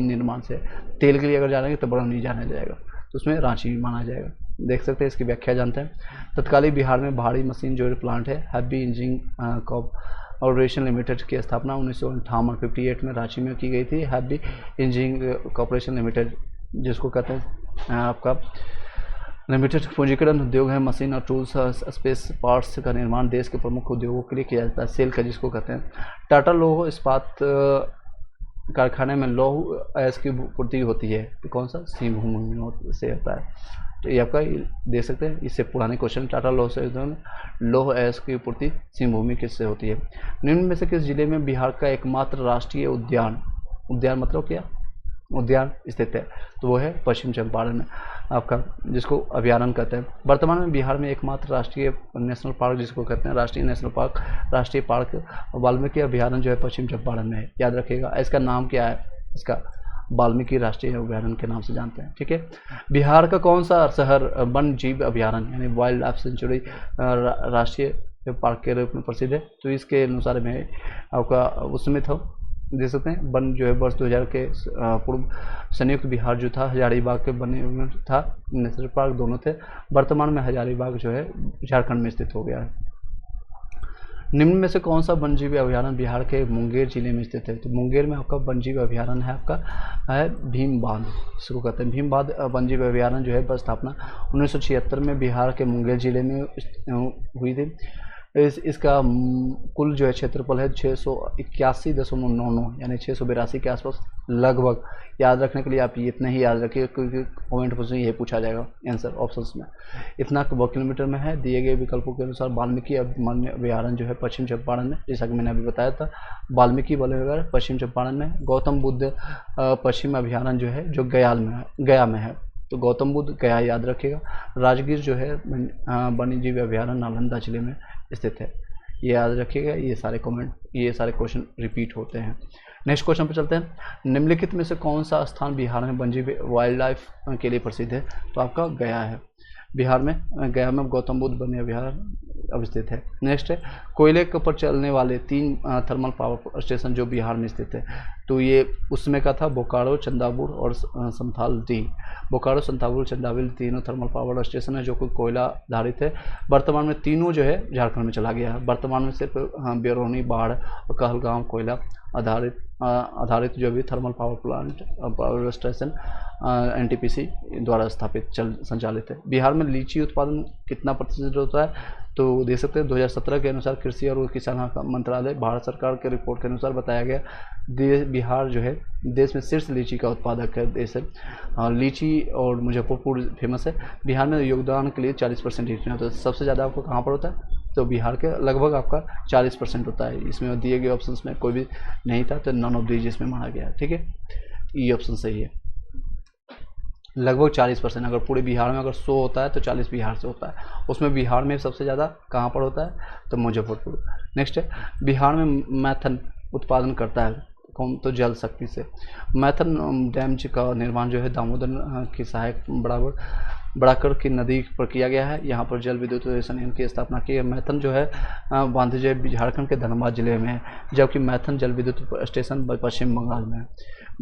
निर्माण से तेल के लिए अगर जानेंगे तो बरौनी जाना जाएगा, तो उसमें रांची भी माना जाएगा। देख सकते हैं, इसकी व्याख्या जानते हैं। तत्कालीन बिहार में भारी मशीन जो प्लांट है हैवी इंजीनियरिंग कॉर्पोरेशन लिमिटेड की स्थापना 1958 में रांची में की गई थी। हैवी इंजीनियरिंग कॉर्पोरेशन लिमिटेड जिसको कहते हैं आपका लिमिटेड पूंजीकरण उद्योग है। मशीन और टूल्स स्पेस पार्ट्स का निर्माण देश के प्रमुख उद्योगों के लिए किया जाता है। सेल का जिसको कहते हैं। टाटा लौह इस्पात कारखाने में लौह अयस्क की पूर्ति होती है, तो कौन सा? सिंहभूमि से होता है। तो ये आपका देख सकते हैं, इससे पुराने क्वेश्चन। टाटा लौह से लौह अयस्क की पूर्ति सिंहभूमि किससे होती है? निम्न में से किस जिले में बिहार का एकमात्र राष्ट्रीय उद्यान मतलब क्या? उद्यान स्थित है? तो वो है पश्चिम चंपारण में आपका, जिसको अभयारण्य कहते हैं। वर्तमान में बिहार में एकमात्र राष्ट्रीय नेशनल पार्क जिसको कहते हैं राष्ट्रीय नेशनल पार्क, राष्ट्रीय पार्क वाल्मीकि अभयारण्य जो है पश्चिम चंपारण में है। याद रखिएगा। इसका नाम क्या है? इसका वाल्मीकि राष्ट्रीय अभयारण्य के नाम से जानते हैं। ठीक है। बिहार का कौन सा शहर वन जीव अभयारण्य यानी वाइल्ड लाइफ सेंचुरी राष्ट्रीय पार्क के रूप में प्रसिद्ध है? तो इसके अनुसार में आपका उसमें था, देख सकते हैं, वन जो है वर्ष 2000 के पूर्व संयुक्त बिहार जो था हजारीबाग के बने हुए था, नेशनल पार्क दोनों थे। वर्तमान में हजारीबाग जो है झारखंड में स्थित हो गया है। निम्न में से कौन सा वन्यजीव अभयारण्य बिहार के मुंगेर जिले में स्थित है? तो मुंगेर में आपका वन्यजीव अभयारण्य है आपका है भीम बांध, इसको कहते हैं। भीम बांध वन्यजीव अभयारण्य जो है स्थापना 1976 में बिहार के मुंगेर जिले में हुई थी। इसका कुल जो है क्षेत्रफल है 681.99 यानी 682 के आसपास लगभग। याद रखने के लिए आप ये इतना ही याद रखिए, क्योंकि कमेंट क्वेश्चन यही पूछा जाएगा आंसर ऑप्शंस में। इतना किलोमीटर में है। दिए गए विकल्पों के अनुसार वाल्मीकि अभयारण्य जो है पश्चिम चंपारण में, जैसा कि मैंने अभी बताया था, वाल्मीकि वगैरह पश्चिम चंपारण में। गौतम बुद्ध पश्चिम अभयारण्य जो है जो गया में है, तो गौतम बुद्ध गया याद रखिएगा। राजगीर जो है वन्यजीव अभयारण्य नालंदा जिले में स्थित है, ये याद रखिएगा। ये सारे क्वेश्चन रिपीट होते हैं। नेक्स्ट क्वेश्चन पर चलते हैं। निम्नलिखित में से कौन सा स्थान बिहार में वन्यजीव वाइल्ड लाइफ के लिए प्रसिद्ध है? तो आपका गया है। बिहार में गया में गौतम बुद्ध वन्य अभयारण्य अवस्थित है। नेक्स्ट है, कोयले के ऊपर चलने वाले 3 थर्मल पावर स्टेशन जो बिहार में स्थित है, तो ये उसमें का था बोकारो, चंदापुर और संथाल डी। बोकारो, संथापुर, चंदाबिल तीनों थर्मल पावर स्टेशन है जो कि कोयला आधारित है। वर्तमान में तीनों जो है झारखंड में चला गया है। वर्तमान में सिर्फ बेरोनी, बाढ़ और कहलगांव कोयला आधारित जो भी थर्मल पावर स्टेशन NTPC द्वारा स्थापित संचालित है। बिहार में लीची उत्पादन कितना प्रतिशत होता है? तो देख सकते हैं 2017 के अनुसार कृषि और किसान मंत्रालय भारत सरकार के रिपोर्ट के अनुसार बताया गया बिहार जो है देश में शीर्ष लीची का उत्पादक है देश है। लीची और मुजफ्फरपुर फेमस है। बिहार में योगदान के लिए 40% लीची होता है। सबसे ज़्यादा आपको कहाँ पर होता है? तो बिहार के लगभग आपका 40% होता है। इसमें दिए गए ऑप्शंस में कोई भी नहीं था, तो नन ऑफ दीज इसमें माना गया है। ठीक है, ये ऑप्शन सही है। लगभग 40%। अगर पूरे बिहार में अगर 100 होता है तो 40 बिहार से होता है। उसमें बिहार में सबसे ज़्यादा कहाँ पर होता है? तो मुजफ्फरपुर। नेक्स्ट है, बिहार में मैथन उत्पादन करता है कौन? तो जल शक्ति से। मैथन डैम का निर्माण जो है दामोदर की सहायक बढ़ाकर की नदी पर किया गया है। यहाँ पर जल विद्युत संयंत्र की स्थापना की है। मैथन जो है बांध जो है झारखंड के धनबाद जिले में है, जबकि मैथन जल विद्युत स्टेशन पश्चिम बंगाल में है।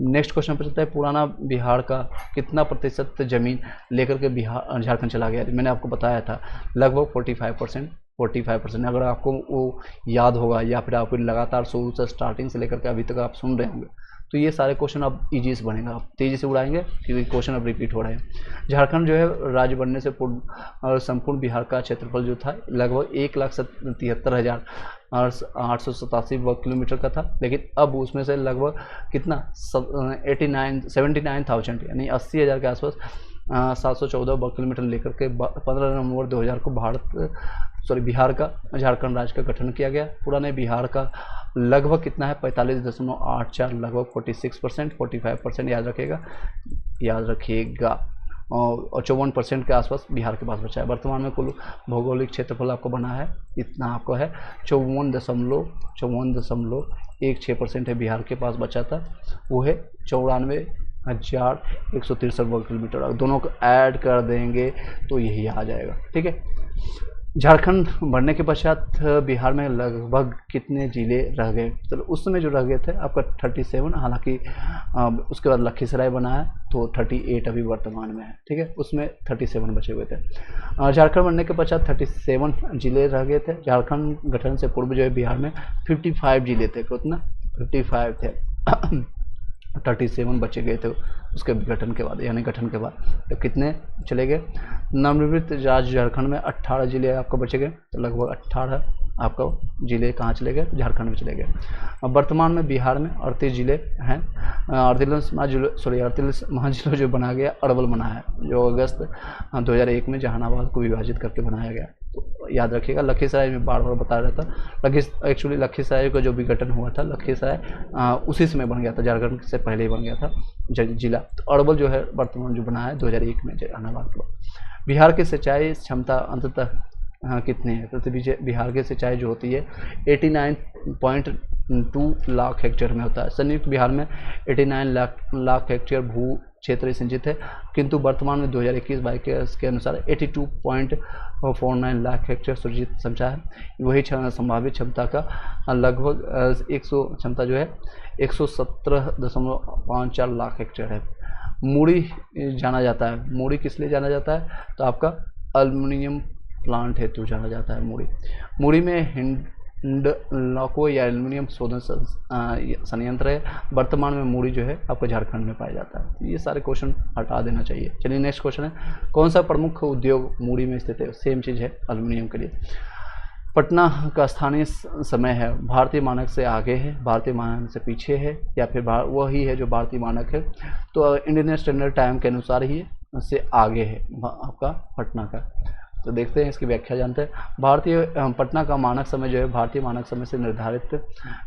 नेक्स्ट क्वेश्चन पर चलता है, पुराना बिहार का कितना प्रतिशत जमीन लेकर के बिहार झारखंड चला गया? मैंने आपको बताया था लगभग 45%। अगर आपको वो याद होगा या फिर आपको लगातार शुरू से स्टार्टिंग से लेकर के अभी तक आप सुन रहे होंगे तो ये सारे क्वेश्चन अब ईजी से बनेगा, आप तेज़ी से उड़ाएंगे क्योंकि क्वेश्चन अब रिपीट हो रहे हैं। झारखंड जो है राज्य बनने से पूर्व और संपूर्ण बिहार का क्षेत्रफल जो था लगभग 1,73,887 वर्ग किलोमीटर का था, लेकिन अब उसमें से लगभग कितना 79,000 यानी 80,000 के आसपास 714 वर्ग किलोमीटर लेकर के 15 नवंबर 2000 को बिहार का झारखंड राज्य का गठन किया गया। पुराने बिहार का लगभग कितना है 45.84, लगभग 46%, 45% याद रखिएगा और 54% के आसपास बिहार के पास बचा है। वर्तमान में कुल भौगोलिक क्षेत्रफल आपको बना है इतना, आपको है 54.16% है बिहार के पास बचा था, वो है 94,163 वर्ग किलोमीटर। और दोनों को ऐड कर देंगे तो यही आ जाएगा, ठीक है। झारखंड बनने के पश्चात बिहार में लगभग कितने जिले रह गए? चलो उस समय जो रह गए थे आपका 37, हालांकि उसके बाद लखीसराय बना है तो 38 अभी वर्तमान में है, ठीक है। उसमें 37 बचे हुए थे। झारखंड बनने के पश्चात 37 जिले रह गए थे। झारखंड गठन से पूर्व जो है बिहार में 55 जिले थे, कितना 55 थे 37 बचे गए थे उसके गठन के बाद, यानी गठन के बाद तो कितने चले गए? नवनिर्मित राज्य झारखंड में 18 जिले आपको बचे गए, तो लगभग 18 आपको जिले कहाँ चले गए? झारखंड में चले गए। अब वर्तमान में बिहार में 38 जिले हैं। 38 महाजिलों जो बनाया गया अरवल बना है, जो अगस्त 2001 में जहानाबाद को विभाजित करके बनाया गया। तो याद रखिएगा, लखीसराय में बार बार बता रहा था, एक्चुअली लखीसराय का जो विघटन हुआ था, लखीसराय उसी समय बन गया था, झारखंड से पहले ही बन गया था जिला। तो अरवल जो है वर्तमान जो बना है 2001 में जहानाबाद के बाद। बिहार की सिंचाई क्षमता अंततः कितनी है? तो बिहार की सिंचाई जो होती है 89.2 लाख हेक्टेयर में होता है। संयुक्त बिहार में 89 लाख हेक्टेयर भू क्षेत्र सिंचित है, किंतु वर्तमान में 2021-22 के अनुसार 82.49 लाख हेक्टेयर सृजित क्षमता है। वही संभावित क्षमता का लगभग 100 क्षमता जो है 117.54 लाख हेक्टेयर है। मूड़ी जाना जाता है, मूड़ी किस लिए जाना जाता है? तो आपका एल्युमिनियम प्लांट हेतु जाना जाता है। मूड़ी में हिंडलको या एल्युमिनियम शोधन संयंत्र है। वर्तमान में मूड़ी जो है आपको झारखंड में पाया जाता है। ये सारे क्वेश्चन हटा देना चाहिए। चलिए नेक्स्ट क्वेश्चन है, कौन सा प्रमुख उद्योग मूड़ी में स्थित है? सेम चीज़ है एल्युमिनियम के लिए। पटना का स्थानीय समय है भारतीय मानक से आगे है, भारतीय मानक से पीछे है, या फिर वही है जो भारतीय मानक है? तो इंडियन स्टैंडर्ड टाइम के अनुसार ही से आगे है आपका पटना का। तो देखते हैं इसकी व्याख्या जानते हैं। पटना का मानक समय जो है भारतीय मानक समय से निर्धारित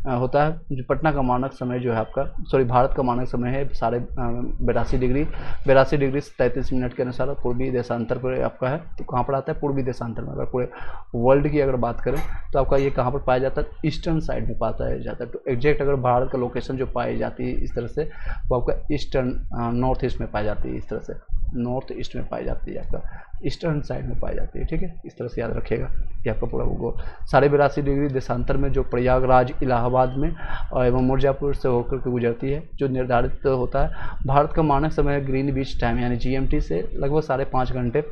होता है। जो पटना का मानक समय जो है आपका भारत का मानक समय है 82 डिग्री 33 मिनट के अनुसार पूर्वी देशांतर पर आपका है। तो कहाँ पर आता है? पूर्वी देशांतर में। अगर पूरे वर्ल्ड की अगर बात करें तो आपका ये कहाँ पर पाया जाता है? ईस्टर्न साइड में पाया जाता है। तो एग्जैक्ट अगर भारत का लोकेशन जो पाई जाती है इस तरह से, वो आपका ईस्टर्न नॉर्थ ईस्ट में पाई जाती है। इस तरह से नॉर्थ ईस्ट में पाई जाती है, आपका ईस्टर्न साइड में पाई जाती है, ठीक है। इस तरह से याद रखिएगा कि आपका पूरा भूगोल 82.5 डिग्री देशांतर में जो प्रयागराज इलाहाबाद में एवं मिर्जापुर से होकर के गुजरती है, जो निर्धारित होता है। भारत का मानक समय ग्रीनविच टाइम यानी GMT से लगभग 5.5 घंटे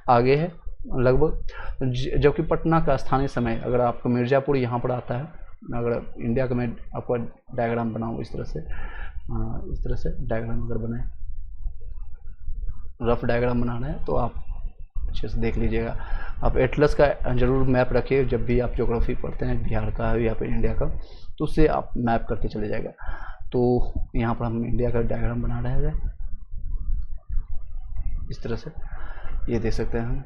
आगे है लगभग, जबकि पटना का स्थानीय समय अगर आपका मिर्जापुर यहाँ पर आता है। अगर इंडिया का मैं आपको डायग्राम बनाऊँ इस तरह से डायग्राम अगर बनाए, रफ डायग्राम बनाना है तो आप अच्छे से देख लीजिएगा। आप एटलस का जरूर मैप रखिए जब भी आप ज्योग्राफी पढ़ते हैं बिहार का या फिर इंडिया का, तो उससे आप मैप करते चले जाएगा। तो यहाँ पर हम इंडिया का डायग्राम बना रहे हैं इस तरह से, ये देख सकते हैं हम।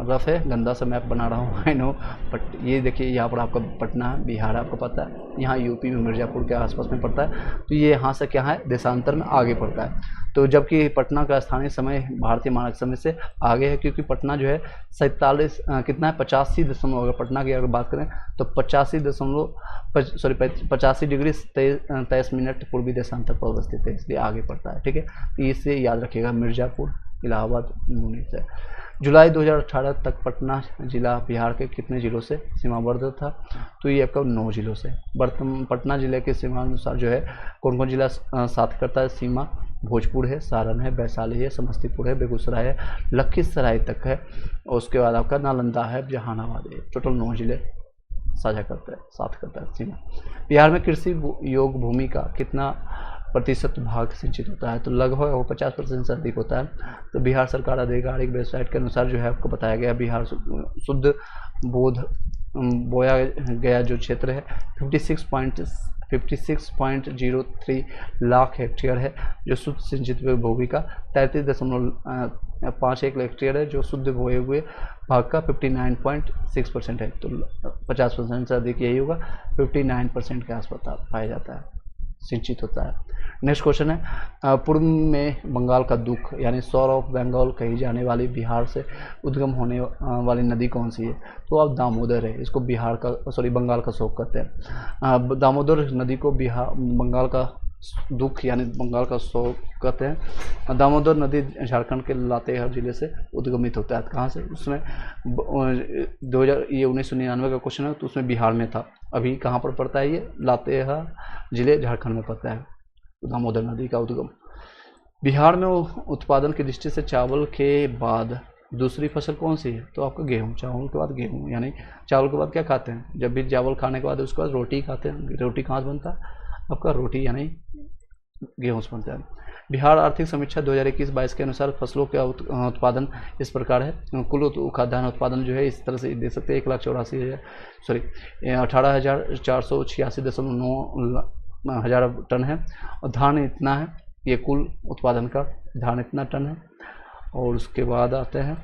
रफ है, गंदा सा मैप बना रहा हूँ आई नो, बट ये देखिए यहाँ पर आपका पटना बिहार आपको पता है, यहाँ यूपी में मिर्ज़ापुर के आसपास में पड़ता है। तो ये यहाँ से क्या है? देशांतर में आगे पड़ता है। तो जबकि पटना का स्थानीय समय भारतीय मानक समय से आगे है, क्योंकि पटना जो है 85 दशमलव, अगर पटना की अगर बात करें तो 85 डिग्री 23 मिनट पूर्वी देशांतर पर अवस्थित है, इसलिए आगे पड़ता है, ठीक है। तो इससे याद रखिएगा मिर्ज़ापुर इलाहाबाद से। जुलाई 2018 तक पटना जिला बिहार के कितने जिलों से सीमाबद्ध था? तो ये आपका 9 जिलों से। पटना जिले के सीमा अनुसार जो है कौन कौन जिला साथ करता है सीमा? भोजपुर है, सारण है, वैशाली है, समस्तीपुर है, बेगूसराय है, लखीसराय तक है, और उसके बाद आपका नालंदा है, जहानाबाद है। टोटल 9 जिले साझा करता है, साथ करता है सीमा। बिहार में कृषि योग्य भूमि का कितना प्रतिशत भाग सिंचित होता है? तो लगभग वो 50% से अधिक होता है। तो बिहार सरकार आधिकारिक वेबसाइट के अनुसार जो है आपको बताया गया, बिहार शुद्ध बोया गया जो क्षेत्र है 56.03 लाख हेक्टेयर है जो शुद्ध सिंचित भूमि का, 33.51 हेक्टेयर है जो शुद्ध बोए हुए भाग का 59.6% है। तो 50% से अधिक यही होगा, 59% के आसपास पाया जाता है, सिंचित होता है। नेक्स्ट क्वेश्चन है, पूर्व में बंगाल का दुख यानी सौर ऑफ बंगाल कही जाने वाली बिहार से उद्गम होने वाली नदी कौन सी है? तो अब दामोदर है, इसको बिहार का बंगाल का शोक कहते हैं। दामोदर नदी को बंगाल का दुख यानी बंगाल का शोक कहते हैं। दामोदर नदी झारखंड के लातेहार जिले से उद्गमित होता है। कहाँ से? उसमें 1999 का क्वेश्चन है, तो उसमें बिहार में था। अभी कहाँ पर पड़ता है ये? लातेहार जिले झारखंड में पड़ता है दामोदर नदी का उद्गम। बिहार में उत्पादन की दृष्टि से चावल के बाद दूसरी फसल कौन सी है? तो आपका गेहूँ। चावल के बाद गेहूँ, यानी चावल के बाद क्या खाते हैं? जब भी चावल खाने के बाद उसके बाद रोटी खाते हैं। रोटी कहाँ से बनता है? आपका रोटी यानी गेहूँ से बनता है। बिहार आर्थिक समीक्षा 2021-22 के अनुसार फसलों का उत्पादन इस प्रकार है। कुल खाद्यान्न उत्पादन जो है इस तरह से दे सकते हैं, 18,84,486.9 हज़ार टन है। और धान इतना है, ये कुल उत्पादन का धान इतना टन है। और उसके बाद आते हैं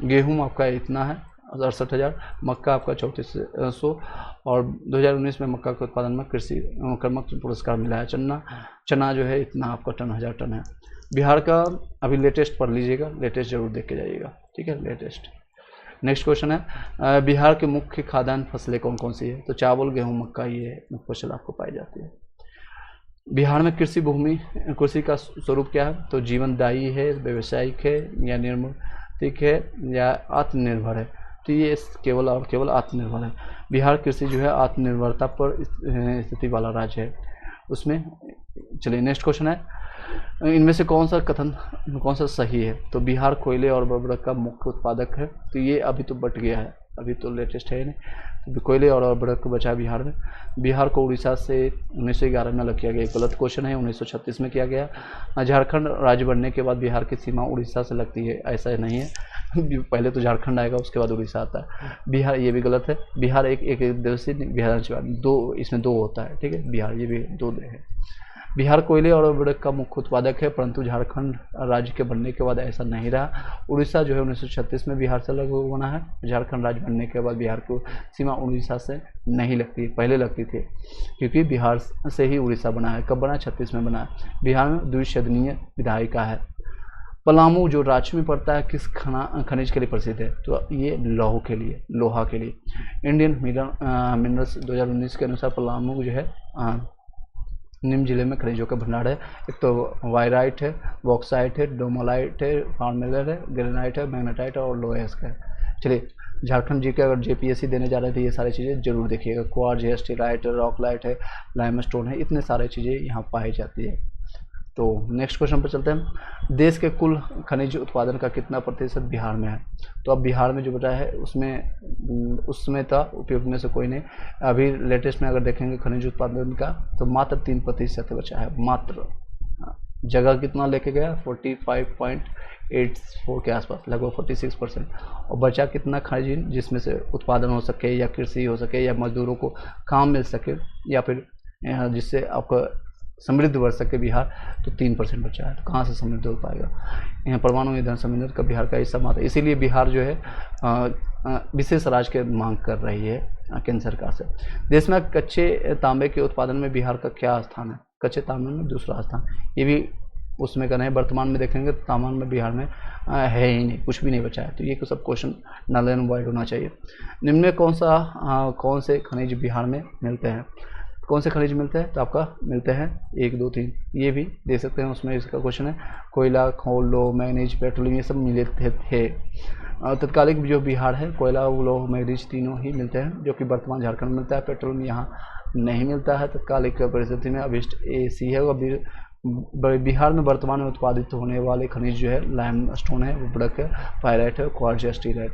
गेहूँ आपका इतना है 68,000, मक्का आपका 3400। और 2019 में मक्का के उत्पादन में कृषि कर्मक पुरस्कार मिला है। चना जो है इतना आपका 1000 टन है। बिहार का अभी लेटेस्ट पढ़ लीजिएगा, लेटेस्ट जरूर देख के जाइएगा, ठीक है, लेटेस्ट। नेक्स्ट क्वेश्चन है, बिहार के मुख्य खाद्यान्न फसलें कौन कौन सी है? तो चावल, गेहूँ, मक्का, ये मुख्य फसल आपको पाई जाती है। बिहार में कृषि का स्वरूप क्या है? तो जीवनदायी है, व्यावसायिक है, या निर्मातिक है, या आत्मनिर्भर है? तो ये केवल और केवल आत्मनिर्भर है। बिहार कृषि जो है आत्मनिर्भरता पर स्थिति वाला राज्य है उसमें। चलिए नेक्स्ट क्वेश्चन है, इनमें से कौन सा सही है? तो बिहार कोयले और बर्बरक का मुख्य उत्पादक है। तो ये अभी तो बट गया है, अभी तो लेटेस्ट है नहीं। तो कोयले और बर्बरक को बचा बिहार में। बिहार को उड़ीसा से 1911 में अलग किया गया, गलत क्वेश्चन है, 1936 में किया गया। झारखंड राज्य बनने के बाद बिहार की सीमा उड़ीसा से लगती है, ऐसा नहीं है, पहले तो झारखंड आएगा उसके बाद उड़ीसा आता है। बिहार, ये भी गलत है। बिहार एक दिवसीय बिहार दो, इसमें दो होता है, ठीक है, बिहार ये भी दो है। बिहार कोयले और बर्बरक का मुख्य उत्पादक है, परंतु झारखंड राज्य के बनने के बाद ऐसा नहीं रहा। उड़ीसा जो है 1936 में बिहार से अलग बना है। झारखंड राज्य बनने के बाद बिहार को सीमा उड़ीसा से नहीं लगती, पहले लगती थी, क्योंकि बिहार से ही उड़ीसा बना है। कब बना? 36 में बना है। बिहार में द्विसदनीय विधायिका है। पलामू जो राज्य में पड़ता है किस खनिज के लिए प्रसिद्ध है? तो ये लोहा के लिए। इंडियन मिनरल्स 2019 के अनुसार पलामू जो है निम्न जिले में खनिजों का भंडार है। एक तो वायराइट है, बॉक्साइट है, डोमोलाइट है, फार्मेलर है, ग्रेनाइट है, मैग्नेटाइट और लोएस्क है। चलिए झारखंड जी के अगर जेपीएससी देने जा रहे थे ये सारी चीज़ें जरूर देखिएगा। क्वार्ट्ज है, स्टीलाइट है, रॉकलाइट है, लाइमस्टोन है, इतने सारे चीज़ें यहाँ पाई जाती है। तो नेक्स्ट क्वेश्चन पर चलते हैं, देश के कुल खनिज उत्पादन का कितना प्रतिशत बिहार में है? तो अब बिहार में जो बचा है उसमें था उपयोग में से कोई नहीं। अभी लेटेस्ट में अगर देखेंगे खनिज उत्पादन का तो मात्र 3% बचा है, मात्र। जगह कितना लेके गया? 45.84 के आसपास, लगभग 46%। और बचा कितना खनिज जिसमें से उत्पादन हो सके, या कृषि हो सके, या मजदूरों को काम मिल सके, या फिर जिससे आपका समृद्ध बढ़ सके बिहार, तो 3% बचा है। तो कहाँ से समृद्ध हो पाएगा? यहाँ परमाणु ईंधन संयंत्र का बिहार का हिस्सा मात्र, इसीलिए बिहार जो है विशेष राज्य के मांग कर रही है केंद्र सरकार से। देश में कच्चे तांबे के उत्पादन में बिहार का क्या स्थान है? कच्चे तांबे में दूसरा स्थान। ये भी उसमें करना है। वर्तमान में देखेंगे तो तांबा में बिहार में है ही नहीं, कुछ भी नहीं बचा है। तो ये सब क्वेश्चन नल एंड वाइड होना चाहिए। निम्न में कौन से खनिज बिहार में मिलते हैं? कौन से खनिज मिलते हैं? तो आपका मिलते हैं 1, 2, 3, ये भी दे सकते हैं, उसमें इसका क्वेश्चन है। कोयला, खोल, लोह, मैग्नीज, पेट्रोलियम, ये सब मिले थे। तत्कालिक जो बिहार है, कोयला, लोह, मैग्नीज तीनों ही मिलते हैं, जो कि वर्तमान झारखंड में मिलता है। पेट्रोलियम यहाँ नहीं मिलता है तत्कालिक परिस्थिति में, अभिष्ट AC है। बिहार में वर्तमान में उत्पादित होने वाले खनिज जो है लाइमस्टोन है, बर्बरक है, पायराइट है, क्वार्ट्ज है, स्टीलाइट।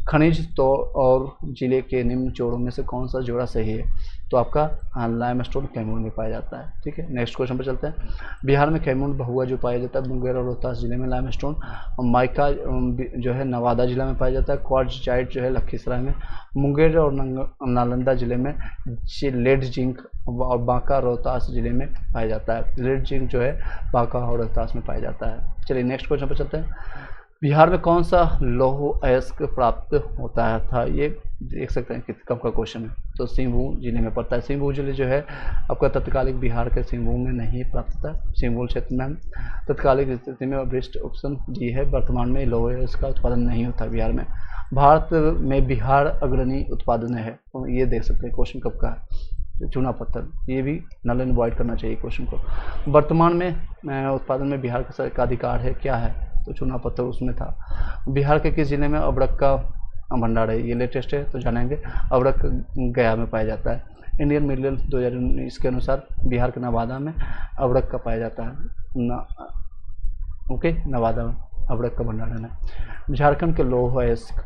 खनिज तो और जिले के निम्न जोड़ों में से कौन सा जोड़ा सही है? तो आपका लाइमस्टोन कैमूर में पाया जाता है। ठीक है, नेक्स्ट क्वेश्चन पर चलते हैं। बिहार में कैमूर बहुआ जो पाया जाता है मुंगेर और रोहतास जिले में, लाइमस्टोन माइका जो है नवादा जिला में पाया जाता है, क्वार्ट्जाइट जो है लखीसराय में, मुंगेर और नालंदा जिले में, लेड जिंक और बांका रोहतास जिले में पाया जाता है। लेड जिंक जो है बांका और रोहतास में पाया जाता है। चलिए नेक्स्ट क्वेश्चन पर चलते हैं। बिहार में कौन सा लौह अयस्क प्राप्त होता है था? ये देख सकते हैं कि कब का क्वेश्चन है। तो सिंहभूम जिले में पड़ता है। सिंहभूम जिले जो है आपका तत्कालिक बिहार के सिंहभूम में नहीं प्राप्त होता है। सिंहभूम क्षेत्र में तत्कालिक स्थिति में वरिष्ठ ऑप्शन डी है। वर्तमान में लौह अयस्क का उत्पादन नहीं होता बिहार में। भारत में बिहार अग्रणी उत्पादन है। तो ये देख सकते हैं क्वेश्चन कब का है। चूना पत्थर, ये भी नल एंड वॉइड करना चाहिए क्वेश्चन को। वर्तमान में उत्पादन में बिहार का अधिकार है, क्या है? तो चूना पत्थर उसमें था। बिहार के किस जिले में अबड़क का भंडार है? ये लेटेस्ट है तो जानेंगे। अबड़क गया में पाया जाता है। इंडियन मिलियन 2019 के अनुसार बिहार के नवादा में अबड़क का पाया जाता है। ओके, नवादा में अबड़क का भंडारण है। झारखंड के लौह अयस्क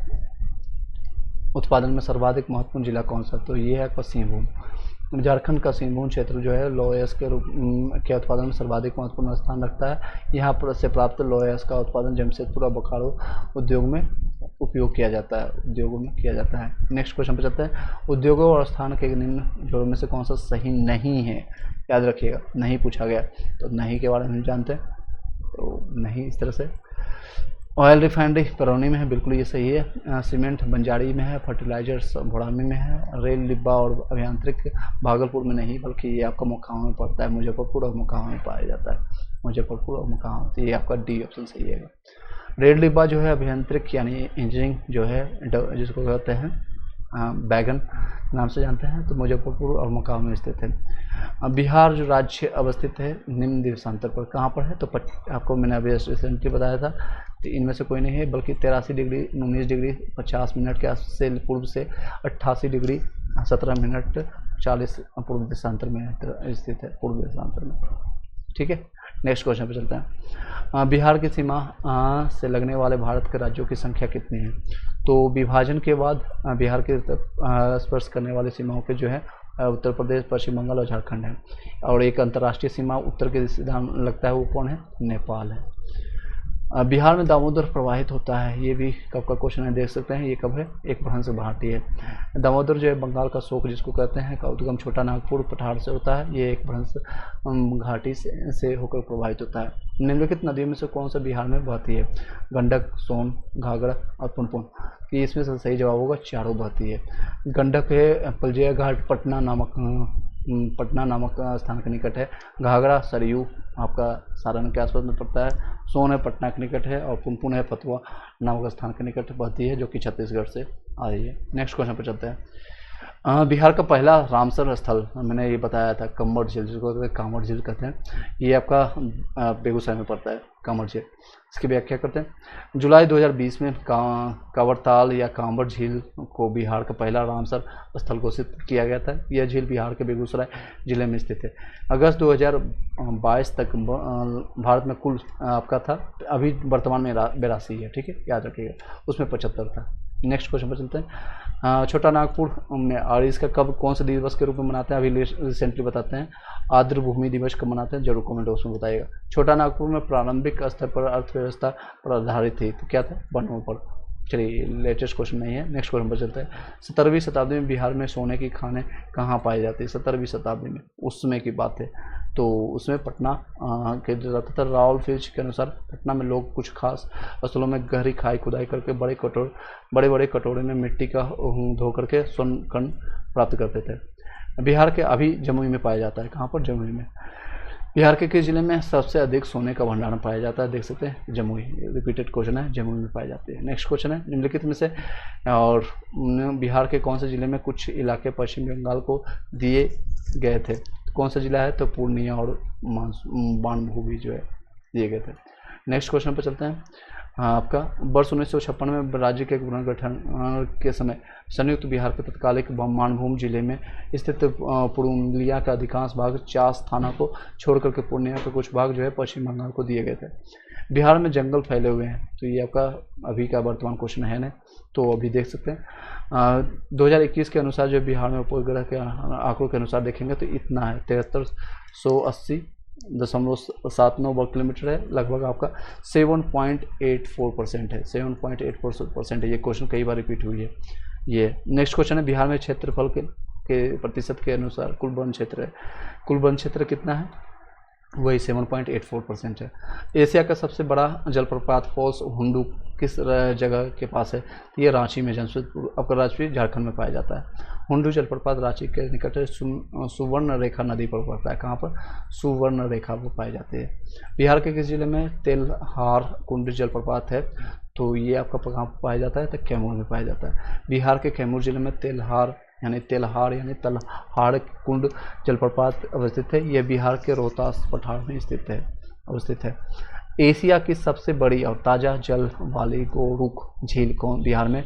उत्पादन में सर्वाधिक महत्वपूर्ण जिला कौन सा? तो ये है आपका सिंहभूम। झारखंड का सिंहभूम क्षेत्र जो है लौह अयस्क के रूप के उत्पादन में सर्वाधिक महत्वपूर्ण स्थान रखता है। यहाँ पर से प्राप्त लौह अयस्क का उत्पादन जमशेदपुर और बोकारो उद्योग में उपयोग किया जाता है, उद्योगों में किया जाता है। नेक्स्ट क्वेश्चन पर चलते हैं। उद्योगों और स्थान के निम्न जोड़ों में से कौन सा सही नहीं है? याद रखिएगा, नहीं पूछा गया तो नहीं के बारे में नहीं जानते, तो नहीं इस तरह से। ऑयल रिफाइनरी बरौनी में है, बिल्कुल ये सही है। सीमेंट बंजारी में है। फर्टिलाइजर्स भोड़ामी में है। रेल डिब्बा और अभियांत्रिक भागलपुर में नहीं, बल्कि ये आपका मोकामा में पड़ता है। मुजफ्फरपुर और मोकामा में पाया जाता है। मुजफ्फरपुर और मोकामा, तो ये आपका डी ऑप्शन सही है। रेल डिब्बा जो है अभियांत्रिक यानी इंजीनियरिंग जो है जिसको कहते हैं बैगन नाम से जानते हैं, तो मुजफ्फरपुर और मोकामा में स्थित है। बिहार जो राज्य अवस्थित है निम्न देशांतर पर, कहाँ पर है? तो आपको मैंने अभी रिसेंटली बताया था, तो इनमें से कोई नहीं है, बल्कि 83 डिग्री 19 डिग्री 50 मिनट के से पूर्व से 88 डिग्री 17 मिनट 40 पूर्व देशांतर में स्थित है, पूर्व देशांतर में। ठीक है, नेक्स्ट क्वेश्चन पे चलते हैं। बिहार की सीमा से लगने वाले भारत के राज्यों की संख्या कितनी है? तो विभाजन के बाद बिहार के स्पर्श करने वाली सीमाओं के जो है उत्तर प्रदेश, पश्चिम बंगाल और झारखंड है। और एक अंतर्राष्ट्रीय सीमा उत्तर के सीधा लगता है, वो कौन है? नेपाल है। बिहार में दामोदर प्रवाहित होता है, ये भी कब का क्वेश्चन है, देख सकते हैं। ये कब है? एक भ्रंश घाटी है। दामोदर जो है बंगाल का शोक जिसको कहते हैं, का उद्गम छोटा नागपुर पठार से होता है। ये एक भ्रंश घाटी से होकर प्रवाहित होता है। निम्नलिखित नदियों में से कौन सा बिहार में बहती है? गंडक, सोन, घाघरा और पुनपुन। कि इसमें से सही जवाब होगा चारों बहती है। गंडक है पलजिया घाट पटना नामक स्थान के निकट है। घाघरा सरयू आपका सारण के आसपास में पड़ता है। सोन है पटना के निकट है। और पुनपुन है फतुहा नामक स्थान के निकट बहती है, जो कि छत्तीसगढ़ से आ रही है। नेक्स्ट क्वेश्चन पर चलते हैं। बिहार का पहला रामसर स्थल मैंने ये बताया था, कांवड़ झील, जिसको कांवड़ झील कहते हैं। ये आपका बेगूसराय में पड़ता है कांवड़ झील। इसकी व्याख्या करते हैं। जुलाई 2020 में कांवड़ताल या कांवड़ झील को बिहार का पहला रामसर स्थल घोषित किया गया था। यह झील बिहार के बेगूसराय जिले में स्थित है। अगस्त 2022 तक भारत में कुल आपका था, अभी वर्तमान में 82 है। ठीक है, याद रखिएगा, उसमें 75 था। नेक्स्ट क्वेश्चन पर चलते हैं। छोटा नागपुर में और इसका कब कौन से दिवस के रूप में मनाते हैं? अभी रिसेंटली बताते हैं। आर्द्र भूमि दिवस कब मनाते हैं? जरूर कमेंट बॉक्स में बताइएगा। छोटा नागपुर में प्रारंभिक स्तर पर अर्थव्यवस्था पर आधारित थी, तो क्या था? वनों पर। चलिए, लेटेस्ट क्वेश्चन नहीं है। नेक्स्ट क्वेश्चन पर चलते हैं। 17वीं शताब्दी में बिहार में सोने की खानें कहाँ पाई जाती है? 17वीं शताब्दी में, उस समय की बात है। तो उसमें पटना के ज़्यादातर रावलफिल्च के अनुसार पटना में लोग कुछ खास स्थलों में गहरी खाई खुदाई करके बड़े बड़े कटोरे में मिट्टी का धो करके स्वर्ण कण प्राप्त करते थे। बिहार के अभी जमुई में पाया जाता है। कहाँ पर? जमुई में। बिहार के किस जिले में सबसे अधिक सोने का भंडारण पाया जाता है? देख सकते हैं, जमुई। रिपीटेड क्वेश्चन है, जमुई में पाई जाती है। नेक्स्ट क्वेश्चन है, निम्नलिखित में से और बिहार के कौन से जिले में कुछ इलाके पश्चिम बंगाल को दिए गए थे? कौन सा जिला है? तो पूर्णिया और बानभूमि जो है दिए गए थे। नेक्स्ट क्वेश्चन पर चलते हैं। आपका वर्ष 1956 में राज्य के पुनर्गठन के समय संयुक्त बिहार के तत्कालिक मानभूम जिले में स्थित पूर्णिया का अधिकांश भाग 50 थाना को छोड़ करके पूर्णिया के कुछ भाग जो है पश्चिम बंगाल को दिए गए थे। बिहार में जंगल फैले हुए हैं, तो ये आपका अभी का वर्तमान क्वेश्चन है ना, तो अभी देख सकते हैं 2021 के अनुसार जो बिहार में उपग्रह के आंकड़ों के अनुसार देखेंगे तो इतना है 7380.79 वर्ग किलोमीटर है, लगभग आपका 7.84% है, 7.84% है। ये क्वेश्चन कई बार रिपीट हुई है। ये नेक्स्ट क्वेश्चन है, बिहार में क्षेत्रफल के प्रतिशत के अनुसार कुल वन क्षेत्र है, कुल वन क्षेत्र कितना है, वही 7.84% है। एशिया का सबसे बड़ा जलप्रपात फॉल्स हुंडू किस जगह के पास है, तो ये रांची में, जमशेदपुर आपका रांची झारखंड में पाया जाता है। हुंडू जलप्रपात रांची के निकट सुवर्ण रेखा नदी पर पड़ता है, कहाँ पर, सुवर्ण रेखा पर पाई जाती है। बिहार के किस जिले में तेलहार कुंड जलप्रपात है, तो ये आपका कहाँ पर पाया जाता है, तो कैमूर में पाया जाता है। बिहार के कैमूर जिले में तेलहार यानी तलहाड़ कुंड जलप्रपात अवस्थित है, यह बिहार के रोहतास पठार में अवस्थित है। एशिया की सबसे बड़ी और ताज़ा जल वाली गोरुक झील बिहार में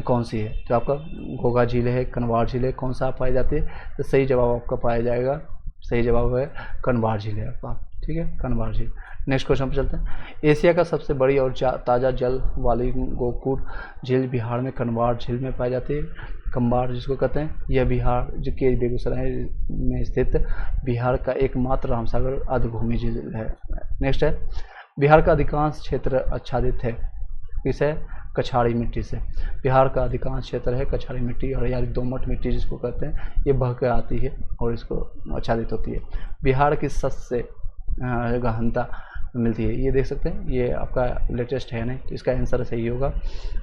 कौन सी है, तो आपका घोघा झील है, कनवार झील है, कौन सा पाई जाती है, तो सही जवाब आपका पाया जाएगा, सही जवाब है कनवार झील है आपका, ठीक है, कनवार झील। नेक्स्ट क्वेश्चन पर चलते हैं, एशिया का सबसे बड़ी और ताज़ा जल वाली गोकुर झील बिहार में कनवार झील में पाई जाती है, कंबार जिसको कहते हैं। यह बिहार के बेगूसराय में स्थित बिहार का एकमात्र रामसागर अर्धभूमि झील है। नेक्स्ट है, बिहार का अधिकांश क्षेत्र आच्छादित है, किससे, कछाड़ी मिट्टी से। बिहार का अधिकांश क्षेत्र है कछाड़ी मिट्टी और यानी दोमट मिट्टी जिसको कहते हैं, ये बह के आती है और इसको आच्छादित होती है। बिहार की सबसे गहनता मिलती है, ये देख सकते हैं, ये आपका लेटेस्ट है नहीं, तो इसका आंसर सही होगा।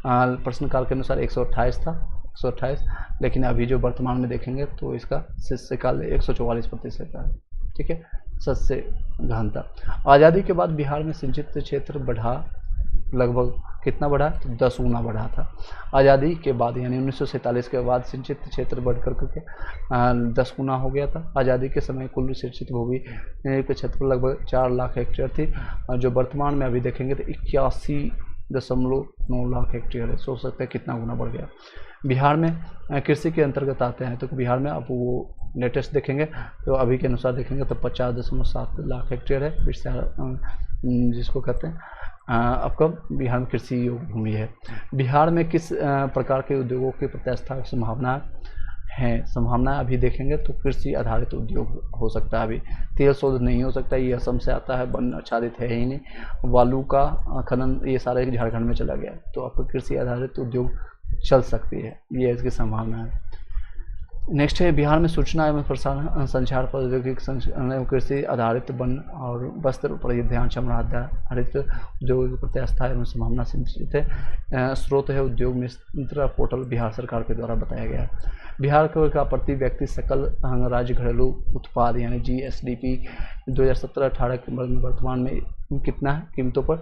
प्रश्नकाल के अनुसार 128 था, 128, लेकिन अभी जो वर्तमान में देखेंगे तो इसका शिष्यकाल 144% का है, ठीक है। सस्य गहनता, आज़ादी के बाद बिहार में सिंचित क्षेत्र बढ़ा, लगभग कितना बढ़ा, तो 10 गुना बढ़ा था। आज़ादी के बाद यानी 1947 के बाद सिंचित क्षेत्र बढ़ करके 10 गुना हो गया था। आज़ादी के समय कुल सिंचित भूमि के क्षेत्र लगभग 4 लाख हेक्टेयर थी, जो वर्तमान में अभी देखेंगे तो 81.9 लाख हेक्टेयर है। सोच सकते हैं कितना गुना बढ़ गया। बिहार में कृषि के अंतर्गत आते हैं, तो बिहार में आप वो लेटेस्ट देखेंगे तो अभी के अनुसार देखेंगे तो 50.7 लाख हेक्टेयर है, जिसको कहते हैं आपका बिहार में कृषि योग्य भूमि है। बिहार में किस प्रकार के उद्योगों की प्रतिष्ठा संभावना है, संभावना अभी देखेंगे तो कृषि आधारित उद्योग हो सकता है। अभी तेल शोध नहीं हो सकता, ये असम से आता है, वन आच्छादित है ही नहीं, वालू का खनन ये सारे झारखंड में चला गया, तो आपको कृषि आधारित उद्योग चल सकती है, ये इसकी संभावना है। नेक्स्ट है, बिहार में सूचना एवं प्रसारण संचार प्रौद्योगिकी कृषि आधारित वन और वस्त्र परिधान चमड़ा आधारित उद्योग की प्रतिष्ठा एवं संभावना सिंचित है। स्रोत है उद्योग मित्र पोर्टल, बिहार सरकार के द्वारा बताया गया है। बिहार का प्रति व्यक्ति सकल राज्य घरेलू उत्पाद यानी GSDP 2017-18 के वर्तमान में कितना है कीमतों पर,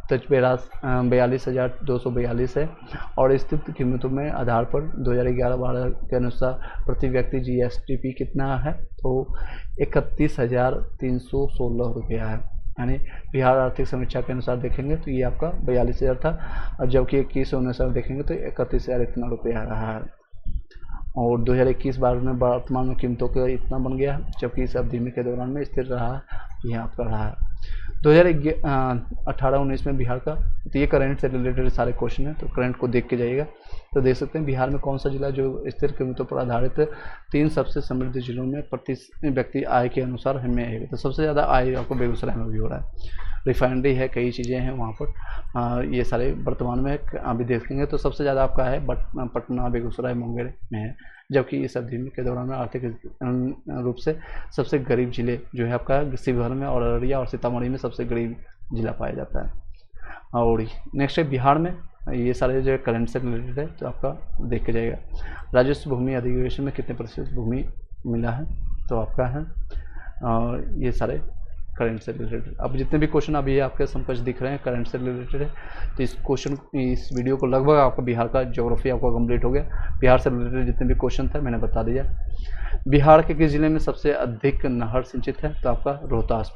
तो 42,242 है, और स्थित कीमतों में आधार पर 2011-12 के अनुसार प्रति व्यक्ति GSDP कितना है, तो 31,316 रुपया है। यानी बिहार आर्थिक समीक्षा के अनुसार देखेंगे तो ये आपका 42,000 था, और जबकि 21-19 देखेंगे तो 31,000 इतना रुपया रहा है। और 2021-22 में वर्तमान में कीमतों का इतना बन गया, जबकि इस अवधि में के दौरान में स्थिर रहा, यह आपका रहा है। 2018-19 में बिहार का, तो ये करंट से रिलेटेड सारे क्वेश्चन हैं, तो करंट को देख के जाइएगा तो देख सकते हैं बिहार में कौन सा जिला जो स्थिर कीमतों पर आधारित 3 सबसे समृद्ध जिलों में प्रति व्यक्ति आय के अनुसार हमें है, तो सबसे ज़्यादा आय आपको बेगूसराय में भी हो रहा है। रिफाइनरी है, कई चीज़ें हैं वहाँ पर, ये सारे वर्तमान में अभी देखेंगे तो सबसे ज़्यादा आपका है पटना, बेगूसराय, मुंगेर में है, जबकि इस अवधि के दौरान में आर्थिक रूप से सबसे गरीब जिले जो है आपका शिवहर में और अररिया और सीतामढ़ी में सबसे गरीब जिला पाया जाता है। और नेक्स्ट है, बिहार में ये सारे जो करंट से रिलेटेड है तो आपका देख के जाएगा। राजस्व भूमि अधिवेशन में कितने प्रतिशत भूमि मिला है, तो आपका है, और ये सारे करंट से रिलेटेड। अब जितने भी क्वेश्चन अभी आपके समकक्ष दिख रहे हैं करंट से रिलेटेड है, तो इस वीडियो को लगभग आपका बिहार का ज्योग्राफी आपका कंप्लीट हो गया। बिहार से रिलेटेड जितने भी क्वेश्चन थे मैंने बता दिया। बिहार के किस जिले में सबसे अधिक नहर सिंचित है, तो आपका रोहतास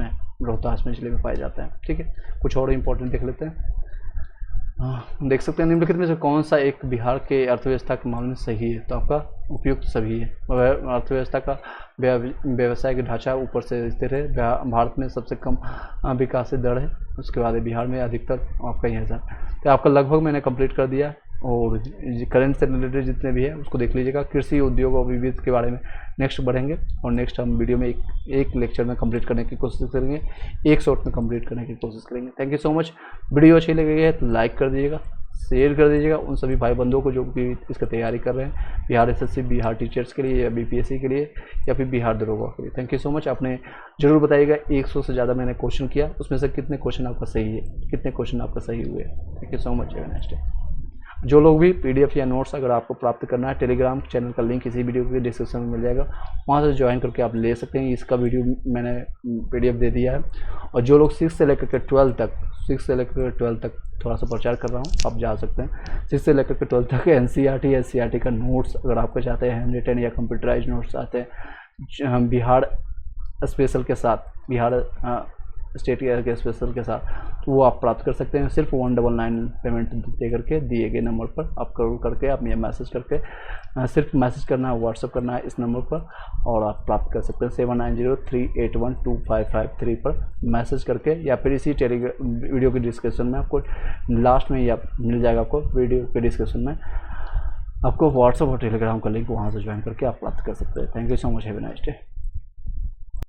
में जिले में पाए जाते हैं। ठीक है, कुछ और इंपॉर्टेंट देख लेते हैं। देख सकते हैं निम्नलिखित में से कौन सा एक बिहार के अर्थव्यवस्था के मामले में सही है। तो आपका उपयुक्त सभी है। अर्थव्यवस्था का व्यवसायिक ढांचा ऊपर से स्थिर है। भारत में सबसे कम विकास दर है, उसके बाद बिहार में अधिकतर आपका यह है। तो आपका लगभग मैंने कंप्लीट कर दिया और करंट से रिलेटेड जितने भी है उसको देख लीजिएगा। कृषि उद्योग और विविध के बारे में नेक्स्ट बढ़ेंगे और नेक्स्ट हम वीडियो में एक लेक्चर में कंप्लीट करने की कोशिश करेंगे, एक शॉर्ट में कंप्लीट करने की कोशिश करेंगे। Thank you so much. Video अच्छी लगी है तो लाइक कर दीजिएगा, शेयर कर दीजिएगा उन सभी भाई बंधुओं को जो भी इसका तैयारी कर रहे हैं, बिहार एसएससी, बिहार टीचर्स के लिए या बीपीएससी के लिए या फिर बिहार दरोगा के लिए। Thank you so much. आपने जरूर बताइएगा 100 से ज़्यादा मैंने क्वेश्चन किया, उसमें से कितने क्वेश्चन आपका सही है, कितने क्वेश्चन आपका सही हुए। Thank you so much. Have a nice day. जो लोग भी पीडीएफ या नोट्स अगर आपको प्राप्त करना है, टेलीग्राम चैनल का लिंक इसी वीडियो के डिस्क्रिप्शन में मिल जाएगा, वहाँ से ज्वाइन करके आप ले सकते हैं। इसका वीडियो मैंने पीडीएफ दे दिया है। और जो लोग 6 से लेकर के 12 तक थोड़ा सा प्रचार कर रहा हूँ, आप जा सकते हैं। 6 से लेकर के 12 तक एनसीईआरटी का नोट्स अगर आपको चाहते हैं, हैंड रिटन या कंप्यूटराइज नोट्स चाहते हैं बिहार स्पेशल के साथ, बिहार स्टेट के स्पेशल के साथ, तो वो आप प्राप्त कर सकते हैं। सिर्फ 199 पेमेंट दे करके दिए गए नंबर पर आप करके आप ये मैसेज करके सिर्फ मैसेज करना है, व्हाट्सअप करना है इस नंबर पर और आप प्राप्त कर सकते हैं। 7903812553 पर मैसेज करके या फिर इसी वीडियो के डिस्क्रिप्शन में आपको लास्ट में या मिल जाएगा, आपको वीडियो के डिस्क्रिप्शन में आपको व्हाट्सअप और टेलीग्राम का लिंक, वहाँ से ज्वाइन करके आप प्राप्त कर सकते हैं। Thank you so much. Have a nice day.